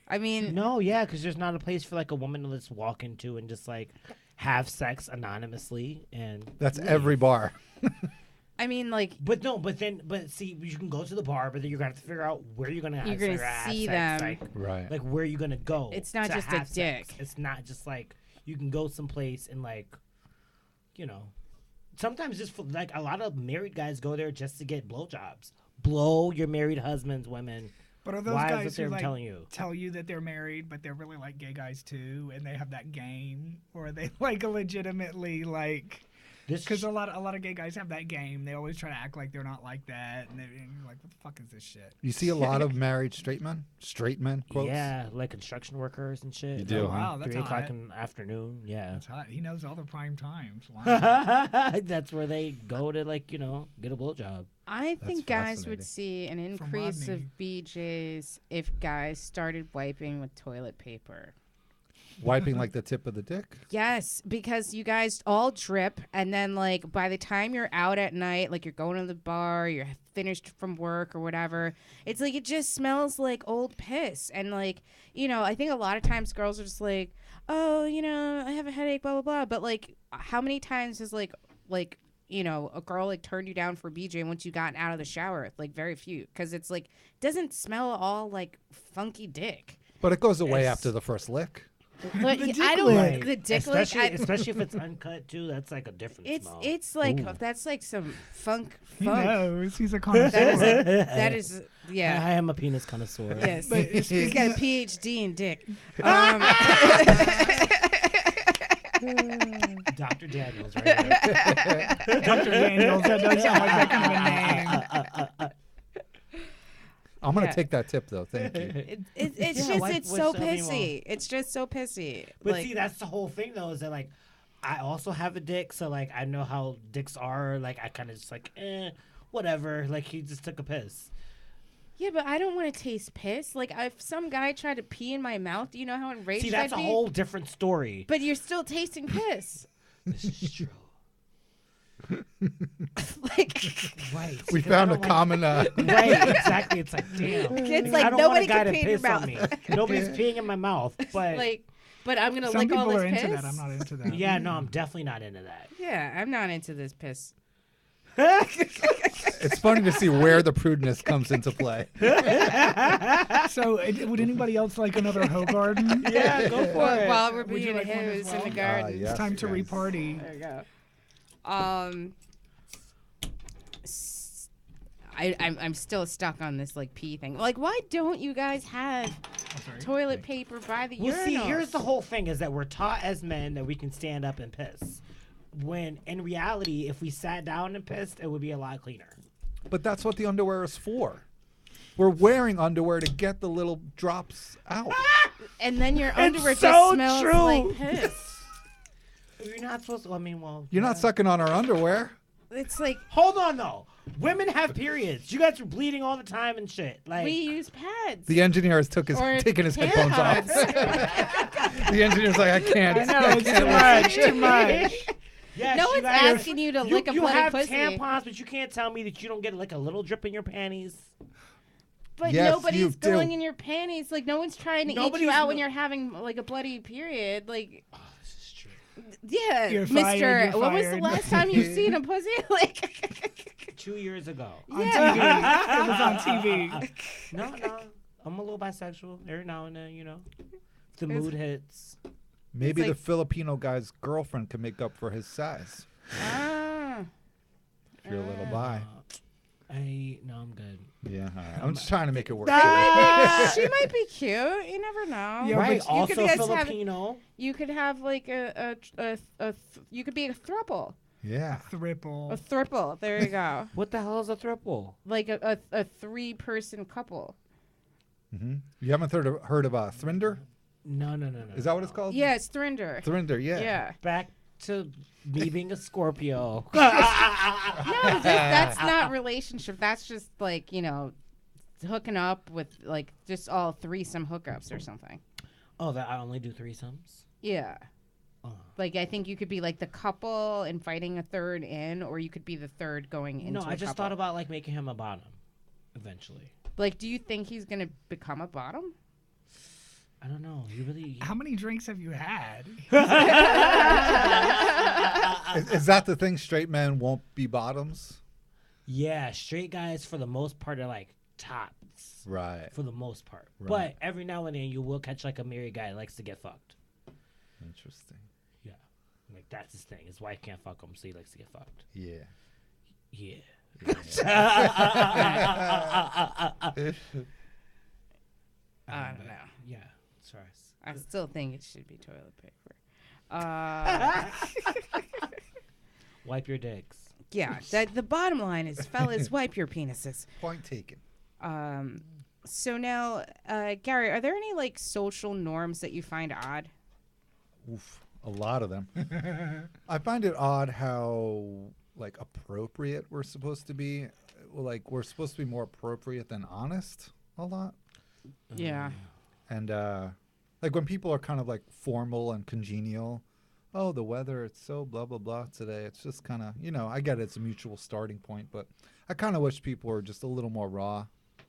S1: I mean,
S2: No, yeah, because there's not a place for like a woman to just walk into and just like have sex anonymously and
S4: That's
S2: leave.
S4: every bar.
S1: I mean, like
S2: But see, you can go to the bar, but then you're gonna have to figure out where you're gonna have
S1: You're gonna
S2: sex,
S1: see
S2: have
S1: them.
S2: sex,
S4: Right.
S2: like where you're gonna go.
S1: It's not
S2: to
S1: just a
S2: have sex.
S1: dick.
S2: It's not just like you can go someplace and like, you know, sometimes just for, like a lot of married guys go there just to get blowjobs. Blow your married husbands, women.
S5: But are those
S2: Why
S5: guys
S2: is it
S5: who
S2: they're
S5: like
S2: telling you?
S5: tell you that they're married, but they're really like gay guys too, and they have that game, or are they like legitimately like?
S2: This
S5: Because a lot of gay guys have that game. They always try to act like they're not like that, and you're like, what the fuck is this shit?
S4: You see a lot of married straight men? Straight men, quotes?
S2: yeah, like construction workers and shit.
S4: You do,
S5: Oh,
S4: huh?
S5: wow, that's
S2: 3 o'clock
S5: hot.
S2: in the afternoon. Yeah.
S5: That's hot. He knows all the prime times. Wow.
S2: That's where they go to like, you know, get a blowjob.
S1: I think guys would
S4: fascinating.
S1: see an
S5: From
S1: increase of
S5: Rodney.
S1: BJs if guys started wiping with toilet paper.
S4: Wiping like the tip of the dick?
S1: Yes, because you guys all drip, and then like by the time you're out at night, like you're going to the bar, you're finished from work or whatever, it's like it just smells like old piss. And like, you know, I think a lot of times girls are just like, oh, you know, I have a headache, blah blah blah. But like, how many times has like you know, a girl like turned you down for BJ once you got out of the shower? Like very few, because it's like doesn't smell all like funky dick.
S4: But it goes away
S2: Yes.
S4: after the first lick.
S1: But
S5: The
S1: I
S5: dick
S1: don't
S5: lick.
S1: like the dick lick.
S2: Especially if it's uncut too. That's like a different smell.
S1: It's like that's like some funk.
S5: He
S1: Funk.
S5: knows. He's a
S1: That is
S5: connoisseur.
S1: that is yeah.
S2: I am a penis connoisseur.
S1: Yes,
S5: But it's-
S1: he's got a PhD in dick.
S2: Dr. Daniels, right here.
S5: Dr. Daniels. That does sound like that kind of a name.
S4: I'm going to
S1: Yeah.
S4: take that tip, though. Thank you.
S1: It's
S2: Yeah,
S1: just
S2: like
S1: it's
S2: with
S1: so
S2: something
S1: pissy. It's just so pissy.
S2: But
S1: like,
S2: see, that's the whole thing, though, is that like I also have a dick, so like I know how dicks are. Like I kind of just like, whatever. Like he just took a piss.
S1: yeah, but I don't want to taste piss. Like if some guy tried to pee in my mouth, do you know how enraged
S2: See, that's
S1: I'd
S2: a
S1: be?
S2: whole different story.
S1: But you're still tasting piss.
S2: This is true.
S1: Like
S2: Right.
S4: We
S2: because
S4: found
S2: I
S4: a
S2: don't like-
S4: common.
S2: Right, exactly. It's like, damn.
S1: it's
S2: I
S1: like
S2: don't
S1: nobody
S2: want a guy
S1: can
S2: to
S1: pee in your
S2: piss on
S1: mouth.
S2: me. Nobody's peeing in my mouth, but
S1: Like, but I'm gonna
S5: Some
S1: lick all
S5: people
S1: this
S5: are into
S1: piss.
S5: that. I'm not into that.
S2: yeah, no, I'm definitely not into that.
S1: Yeah, I'm not into this piss.
S4: It's funny to see where the prudeness comes into play.
S5: So, would anybody else like another Hogarden?
S2: Yeah, go for it.
S1: While we're
S5: Would you
S1: being
S5: like one as
S1: hose in
S5: well?
S1: the garden.
S4: yes,
S5: It's time to
S4: yes.
S5: reparty.
S1: There you go. I'm still stuck on this like pee thing. Like, why don't you guys have toilet paper by the
S2: Well, see,
S1: urinals?
S2: here's the whole thing: is that we're taught as men that we can stand up and piss. When in reality, if we sat down and pissed, it would be a lot cleaner.
S4: But that's what the underwear is for. We're wearing underwear to get the little drops out.
S1: And then your underwear
S2: so
S1: just smells
S2: true.
S1: like piss.
S2: You're not supposed to. I mean, well,
S4: You're not sucking on our underwear.
S1: It's like
S2: Hold on though. Women have periods. You guys are bleeding all the time and shit. Like
S1: We use pads.
S4: The engineer has
S1: Or
S4: taken his headphones off.
S1: tampons.
S4: The engineer's like, I can't.
S5: I know, it's too much, too much.
S2: yes,
S1: No
S2: you
S1: one's
S2: guys-
S1: asking you to lick a
S2: you
S1: bloody
S2: have
S1: pussy.
S2: tampons, but you can't tell me that you don't get like a little drip in your panties.
S1: But
S4: Yes,
S1: nobody's
S4: you do.
S1: going in your panties. Like no one's trying to eat
S2: Nobody's
S1: you out when
S2: no-
S1: you're having like a bloody period. Like
S2: Oh, this is true.
S1: yeah,
S5: You're
S1: Mister.
S5: fired, you're
S1: when was the
S5: fired.
S1: last time you've seen a pussy? Like
S2: 2 years ago.
S5: On
S1: yeah.
S5: TV. It was on TV.
S2: No. I'm a little bisexual every now and then, you know. If the
S1: It's-
S2: mood hits.
S4: Maybe
S1: It's
S4: the
S1: like-
S4: Filipino guy's girlfriend can make up for his size.
S1: ah.
S4: If you're a little bi.
S2: No, I'm good.
S4: Yeah, all right. I'm just trying to make it work.
S1: She might be cute. You never know.
S5: Yeah,
S2: Right,
S5: but
S1: you
S2: also
S1: could just have
S2: Filipino.
S1: you could have like you could be a throuple,
S4: Yeah.
S1: a
S5: Thriple.
S1: thriple. There you go.
S2: What the hell is a triple?
S1: Like a 3-person couple.
S4: You haven't heard of Thrinder?
S2: No.
S4: Is that what it's called?
S1: Yeah, it's Thrinder.
S4: Thrinder, yeah.
S1: Yeah.
S2: Back to me being a Scorpio.
S1: No, that's not relationship. That's just like, hooking up with like just all threesome hookups or something.
S2: Oh, that I only do threesomes?
S1: Yeah.
S2: Oh.
S1: Like I think you could be like the couple inviting a third in, or you could be the third going into.
S2: No,
S1: a
S2: I just
S1: couple.
S2: thought about like making him a bottom eventually.
S1: Like, do you think he's gonna become a bottom?
S2: I don't know. You really
S5: How many drinks have you had?
S4: Is that the thing? Straight men won't be bottoms?
S2: Yeah, straight guys for the most part are like tops.
S4: Right.
S2: For the most part.
S4: Right.
S2: But every now and then you will catch like a married guy that likes to get fucked.
S4: Interesting.
S2: Yeah. Like that's his thing. His wife can't fuck him, so he likes to get fucked.
S4: Yeah.
S2: Yeah.
S1: I don't know.
S2: Yeah. Sorry.
S1: I still think it should be toilet paper.
S2: Wipe your dicks.
S1: Yeah. The bottom line is, fellas, wipe your penises.
S4: Point taken.
S1: So now, Gary, are there any like social norms that you find odd?
S4: Oof. A lot of them. I find it odd how like appropriate we're supposed to be. Like we're supposed to be more appropriate than honest a lot.
S1: Yeah.
S4: And like when people are kind of like formal and congenial, oh, the weather, it's so blah, blah, blah today. It's just kind of, I get it's a mutual starting point, but I kind of wish people were just a little more raw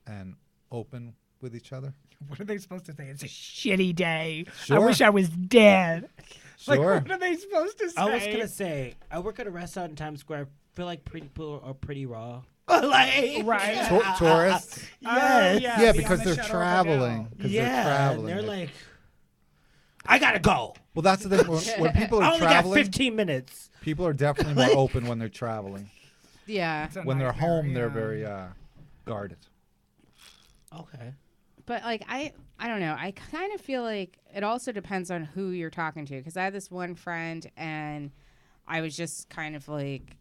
S4: and open with each other.
S5: What are they supposed to say? It's a shitty day. I
S4: Sure.
S5: wish I was dead. Like,
S4: Sure.
S5: what are they supposed to say?
S2: I was gonna say I work at a restaurant in Times Square. I feel like people are pretty raw. Like
S5: Right.
S4: Tourists.
S2: Yes.
S5: Yeah,
S4: Yeah,
S5: be
S4: because
S5: on the
S4: they're
S5: shuttle up or
S4: traveling.
S5: down.
S4: Because
S2: Yeah,
S4: they're traveling.
S2: they're like, I gotta go.
S4: well, that's the thing. When people
S2: I
S4: are
S2: only got
S4: traveling,
S2: 15 minutes.
S4: people are definitely more open when they're traveling.
S1: Yeah.
S5: It's a
S4: When they're
S5: nightmare,
S4: home, they're
S5: yeah.
S4: very guarded.
S2: Okay.
S1: But like I don't know. I kind of feel like it also depends on who you're talking to. Because I had this one friend, and I was just kind of like,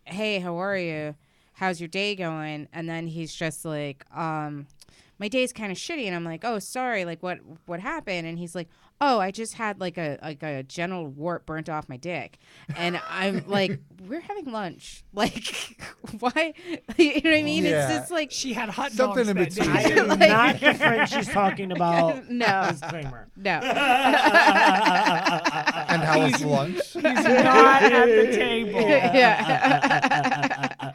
S1: "Hey, how are you? How's your day going?" And then he's just like, "My day's kind of shitty." And I'm like, "Oh, sorry. Like, what happened?" And he's like, "Oh, I just had like a genital wart burnt off my dick." And I'm like, "We're having lunch. Like, why? You know what I mean?
S4: Yeah.
S1: It's just like."
S5: She had hot
S4: Something
S5: dogs
S4: in
S5: that
S4: between.
S2: I
S5: day.
S2: am
S1: Like-
S2: not the friend she's talking about.
S1: No.
S2: Disclaimer.
S1: No.
S4: And how was lunch?
S5: He's not at the table.
S1: Yeah.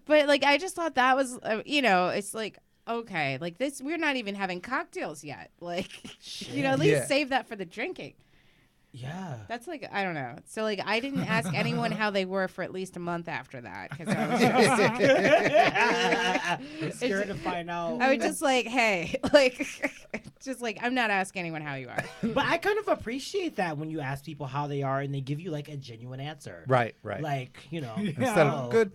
S1: But like I just thought that was it's like okay, like this we're not even having cocktails yet. Like at least
S4: Yeah.
S1: save that for the drinking.
S2: Yeah.
S1: That's like I don't know. So like I didn't ask anyone how they were for at least a month after that cuz I was
S2: Scared to find out.
S1: I was just like, "Hey, like just like I'm not asking anyone how you are."
S2: But I kind of appreciate that when you ask people how they are and they give you like a genuine answer.
S4: Right, right.
S2: Like,
S4: Instead
S2: oh,
S4: of good.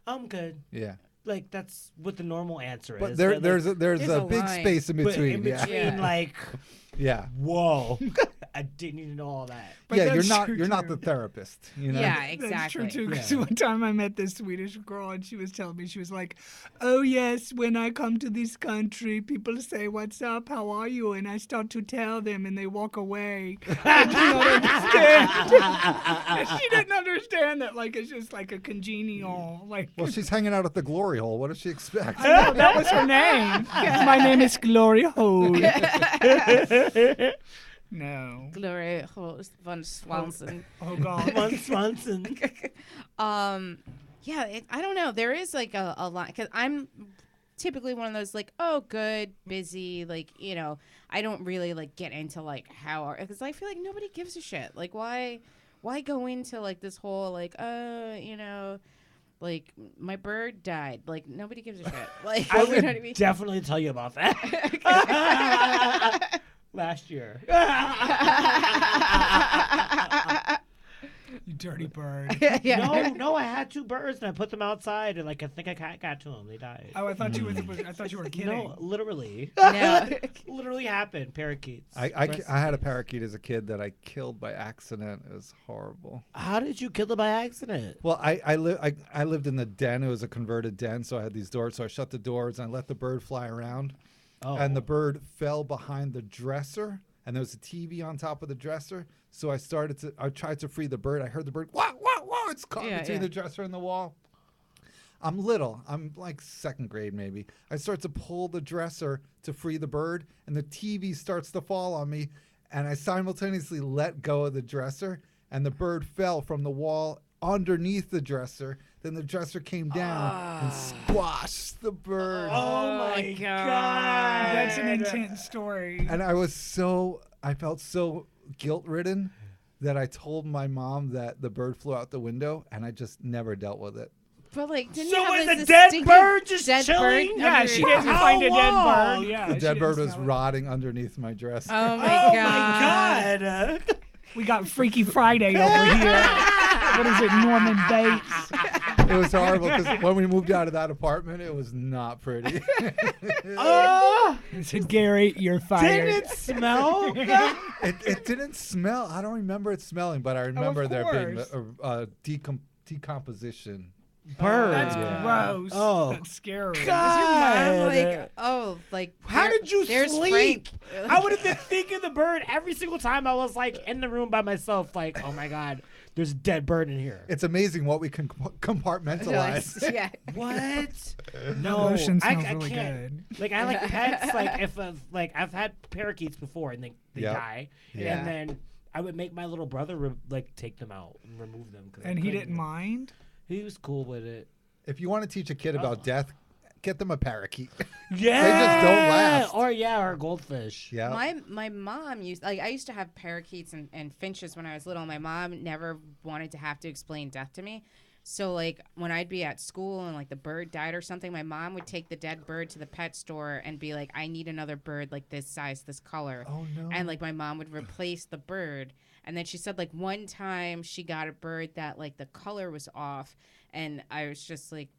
S2: I'm good.
S4: Yeah.
S2: Like that's what the normal answer
S4: But
S2: is.
S4: there's
S1: There's
S4: a
S1: a
S4: big
S1: line.
S4: space in
S2: but
S4: between.
S2: in between
S1: Yeah.
S2: like
S4: Yeah.
S2: Whoa. I didn't even know all that.
S5: But
S4: yeah, you're
S5: that's
S4: not
S5: true,
S4: you're not
S5: too.
S4: the therapist. You know.
S1: Yeah,
S5: That's true
S1: exactly.
S5: too. Because
S2: Yeah.
S5: one time I met this Swedish girl and she was telling me, she was like, "Oh yes, when I come to this country, people say, 'What's up? How are you?' And I start to tell them, and they walk away. I do not understand." She didn't understand that. Like it's just like a congenial like.
S4: Well, she's hanging out at the glory hole. What does she expect?
S5: I know, that was her name. My name is Glory Hole. No.
S1: Glory Host von Swanson.
S5: Oh God.
S2: Von Swanson.
S1: Yeah, I don't know. There is like a lot because I'm typically one of those like, oh, good, busy, like, you know, I don't really like get into like how, because I feel like nobody gives a shit. Like, why go into like this whole like, you know, like my bird died. Like nobody gives a shit. Like,
S2: I
S1: you
S2: would
S1: know what I mean?
S2: definitely tell you about that. Last year.
S5: You dirty bird.
S1: Yeah.
S2: No, I had 2 birds and I put them outside and like I think I got to them. They died.
S5: Oh, I thought you were kidding.
S2: No, literally.
S1: No.
S2: Literally happened. Parakeets.
S4: I had a parakeet as a kid that I killed by accident. It was horrible.
S2: How did you kill them by accident?
S4: Well, I lived in the den. It was a converted den, so I had these doors. So I shut the doors and I let the bird fly around.
S2: Oh.
S4: And the bird fell behind the dresser, and there was a TV on top of the dresser. So I tried to free the bird. I heard the bird, wah, wah, wah. It's caught
S1: Yeah,
S4: between
S1: yeah.
S4: the dresser and the wall. I'm little. I'm like 2nd grade maybe. I start to pull the dresser to free the bird, and the TV starts to fall on me. And I simultaneously let go of the dresser, and the bird fell from the wall underneath the dresser. Then the dresser came down and squashed the bird.
S2: Oh my god.
S5: That's an intense story.
S4: And I felt so guilt-ridden that I told my mom that the bird flew out the window, and I just never dealt with it.
S1: But like, didn't
S2: So
S1: you have
S2: was
S1: this
S2: a dead
S1: stinking
S2: bird just
S1: dead
S2: chilling?
S1: bird
S5: Yeah,
S1: under
S5: she
S1: your-
S5: didn't find a dead
S2: long?
S5: bird. Yeah,
S4: The
S5: she
S4: dead
S5: didn't
S4: bird was
S5: smell it.
S4: rotting underneath my dresser.
S1: Oh my
S2: Oh
S1: god.
S2: my god.
S5: We got Freaky Friday over here. What is it, Norman Bates?
S4: It was horrible because when we moved out of that apartment, it was not pretty.
S2: Oh,
S5: He said, "Gary, you're fired."
S2: didn't it smell?
S4: It didn't smell. I don't remember it smelling, but I remember there being
S5: course.
S4: a decomposition.
S2: Bird.
S5: That's
S4: Yeah.
S5: gross.
S2: Oh.
S5: That's scary.
S2: God.
S1: Like, oh, like
S2: How
S1: there-
S2: did you
S1: there's
S2: sleep?
S1: Frank.
S2: I would have been thinking the bird every single time I was like in the room by myself. Like, oh my god, there's a dead bird in here.
S4: It's amazing what we can compartmentalize.
S1: Yeah.
S2: What? No,
S5: Lotion smells
S2: I
S5: really
S2: can't.
S5: good.
S2: Like I like pets. Like if I've had parakeets before and they
S4: Yep.
S2: die,
S1: Yeah.
S2: and then I would make my little brother like take them out and remove them. 'Cause I
S5: And he
S2: couldn't.
S5: didn't mind.
S2: He was cool with it.
S4: If you want to teach a kid about death, get them a parakeet.
S2: Yeah,
S4: just don't last.
S2: Or goldfish.
S4: Yeah.
S1: My mom used I used to have parakeets and finches when I was little. My mom never wanted to have to explain death to me. So like when I'd be at school and like the bird died or something, my mom would take the dead bird to the pet store and be like, I need another bird like this size, this color.
S4: Oh, no.
S1: And like my mom would replace the bird. And then she said like one time she got a bird that like the color was off, and I was just like,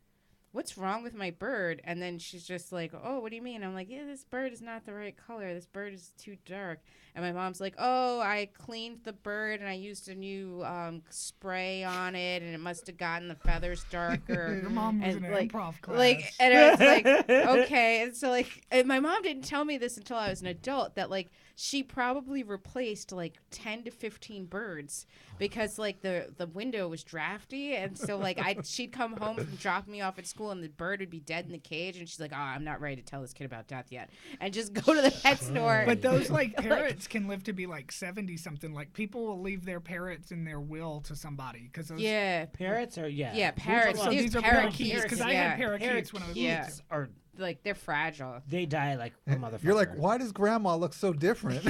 S1: what's wrong with my bird? And then she's just like, oh, what do you mean? I'm like, yeah, this bird is not the right color. This bird is too dark. And my mom's like, oh, I cleaned the bird and I used a new spray on it, and it must have gotten the feathers darker.
S5: Your mom was
S1: And,
S5: in an
S1: like-
S5: improv class.
S1: Like, and I was like, okay. And so like, and my mom didn't tell me this until I was an adult, that like she probably replaced like 10 to 15 birds because like the window was drafty, and so like she'd come home from dropping me off at school and the bird would be dead in the cage, and she's like, oh, I'm not ready to tell this kid about death yet, and just go to the pet store.
S5: But those like parrots can live to be like 70 something. Like people will leave their parrots in their will to somebody because those.
S1: yeah,
S2: Parrots are
S1: yeah, parrots.
S5: So
S1: These
S5: these are
S1: parakeets,
S5: parakeets because I
S1: yeah.
S5: had parakeets when I was
S1: Yeah.
S5: little.
S2: Are
S1: like they're fragile.
S2: they die like a motherfucker?
S4: You're like, why does grandma look so different?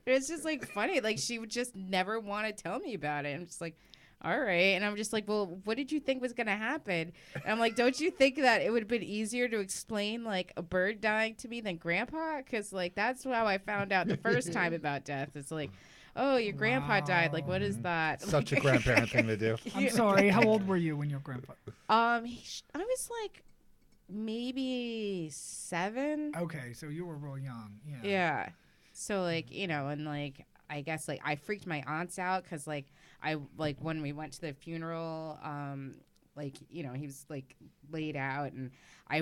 S1: It's just like funny. Like she would just never want to tell me about it. I'm just like, all right. And I'm just like, well, what did you think was gonna happen? And I'm like, don't you think that it would have been easier to explain like a bird dying to me than grandpa? Because like that's how I found out the first time about death. It's like, oh, your grandpa died. Like, what is that?
S4: Such a grandparent thing to do.
S5: I'm sorry. How old were you when your grandpa?
S1: I was like maybe 7.
S5: Okay, so you were real young. Yeah.
S1: Yeah. So like, and like I guess like I freaked my aunts out because like I like when we went to the funeral, like he was like laid out, and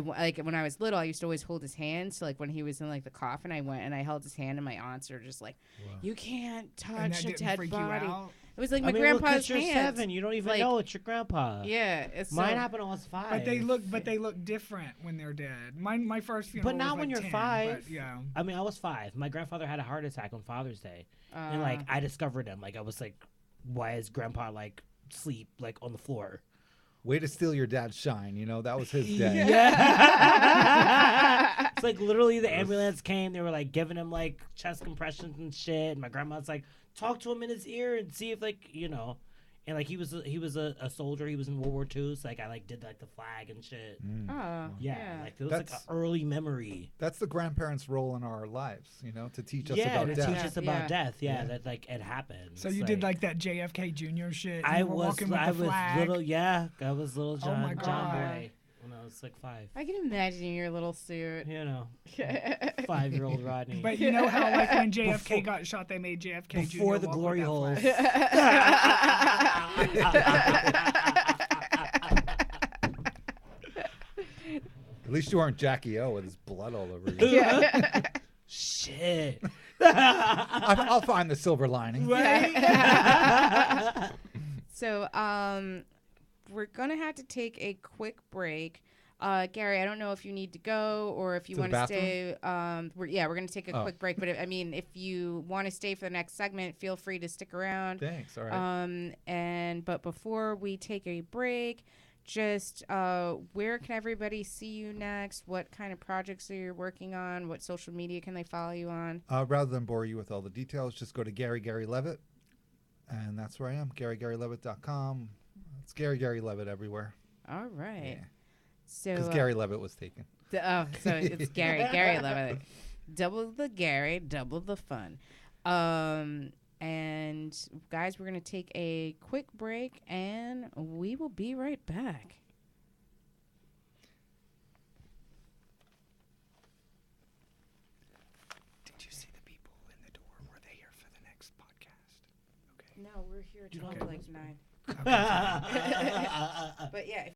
S1: like when I was little I used to always hold his hand. So like when he was in like the coffin, I went and I held his hand, and my aunts are just like, you can't
S5: And that
S1: touch a
S5: didn't
S1: dead
S5: freak
S1: body.
S5: you out?
S1: It was like my
S2: I mean, well, 'cause
S1: grandpa's
S2: you're
S1: hands.
S2: 7. You don't even
S1: Like,
S2: know it's your grandpa.
S1: Yeah, it's
S2: Mine
S1: so,
S2: happened when I was 5.
S5: But they look different when they're dead. My first funeral.
S2: But not
S5: was
S2: when
S5: like
S2: you're
S5: 10,
S2: 5.
S5: But yeah.
S2: I mean, I was 5. My grandfather had a heart attack on Father's Day, and like I discovered him. Like I was like, why is Grandpa like sleep like on the floor?
S4: Way to steal your dad's shine. You know, that was his day.
S2: It's like literally the ambulance came. They were like giving him like chest compressions and shit. And my grandma's like, talk to him in his ear and see if like and like he was a soldier. He was in World War II. So like I like did like the flag and shit.
S1: Oh,
S2: Yeah, like it was like an
S4: That's-
S2: early memory.
S4: That's the grandparents' role in our lives, you know, to teach us
S2: Yeah,
S4: about
S2: to
S4: death.
S2: teach us about
S1: Yeah.
S2: death. Yeah,
S4: Yeah.
S2: that like it happened.
S5: So you did like that JFK Jr. shit.
S2: I
S5: You were
S2: was
S5: walking with
S2: I
S5: the
S2: was
S5: flag.
S2: little. Yeah, I was little John
S5: my
S2: John
S5: God.
S2: boy when I was like 5.
S1: I can imagine your little suit.
S2: 5-year-old Rodney.
S5: But you know how like when JFK
S2: Before-
S5: got shot, they made JFK Jr.
S2: before the
S5: walk with
S2: glory
S5: that
S2: holes.
S5: flag.
S4: At least you aren't Jackie O with his blood all over you.
S2: Shit.
S4: I'll find the silver lining.
S1: So, we're gonna have to take a quick break. Gary, I don't know if you need to go or if you
S4: To the
S1: want to stay. We're gonna take a
S4: Oh.
S1: quick break. But I mean, if you want to stay for the next segment, feel free to stick around.
S4: Thanks. All right.
S1: But before we take a break, just where can everybody see you next? What kind of projects are you working on? What social media can they follow you on?
S4: Rather than bore you with all the details, just go to Gary Levitt, and that's where I am. GaryLevitt.com. It's Gary Levitt everywhere.
S1: All right.
S4: Yeah.
S1: So
S4: Because Gary Levitt was taken.
S1: so it's Gary Levitt. Double the Gary, double the fun. And guys, we're gonna take a quick break, and we will be right back.
S5: Did you see the people in the door? Were they here for the next podcast? Okay.
S1: No, we're here till
S5: Okay.
S1: like 9.
S5: Okay.
S1: But yeah.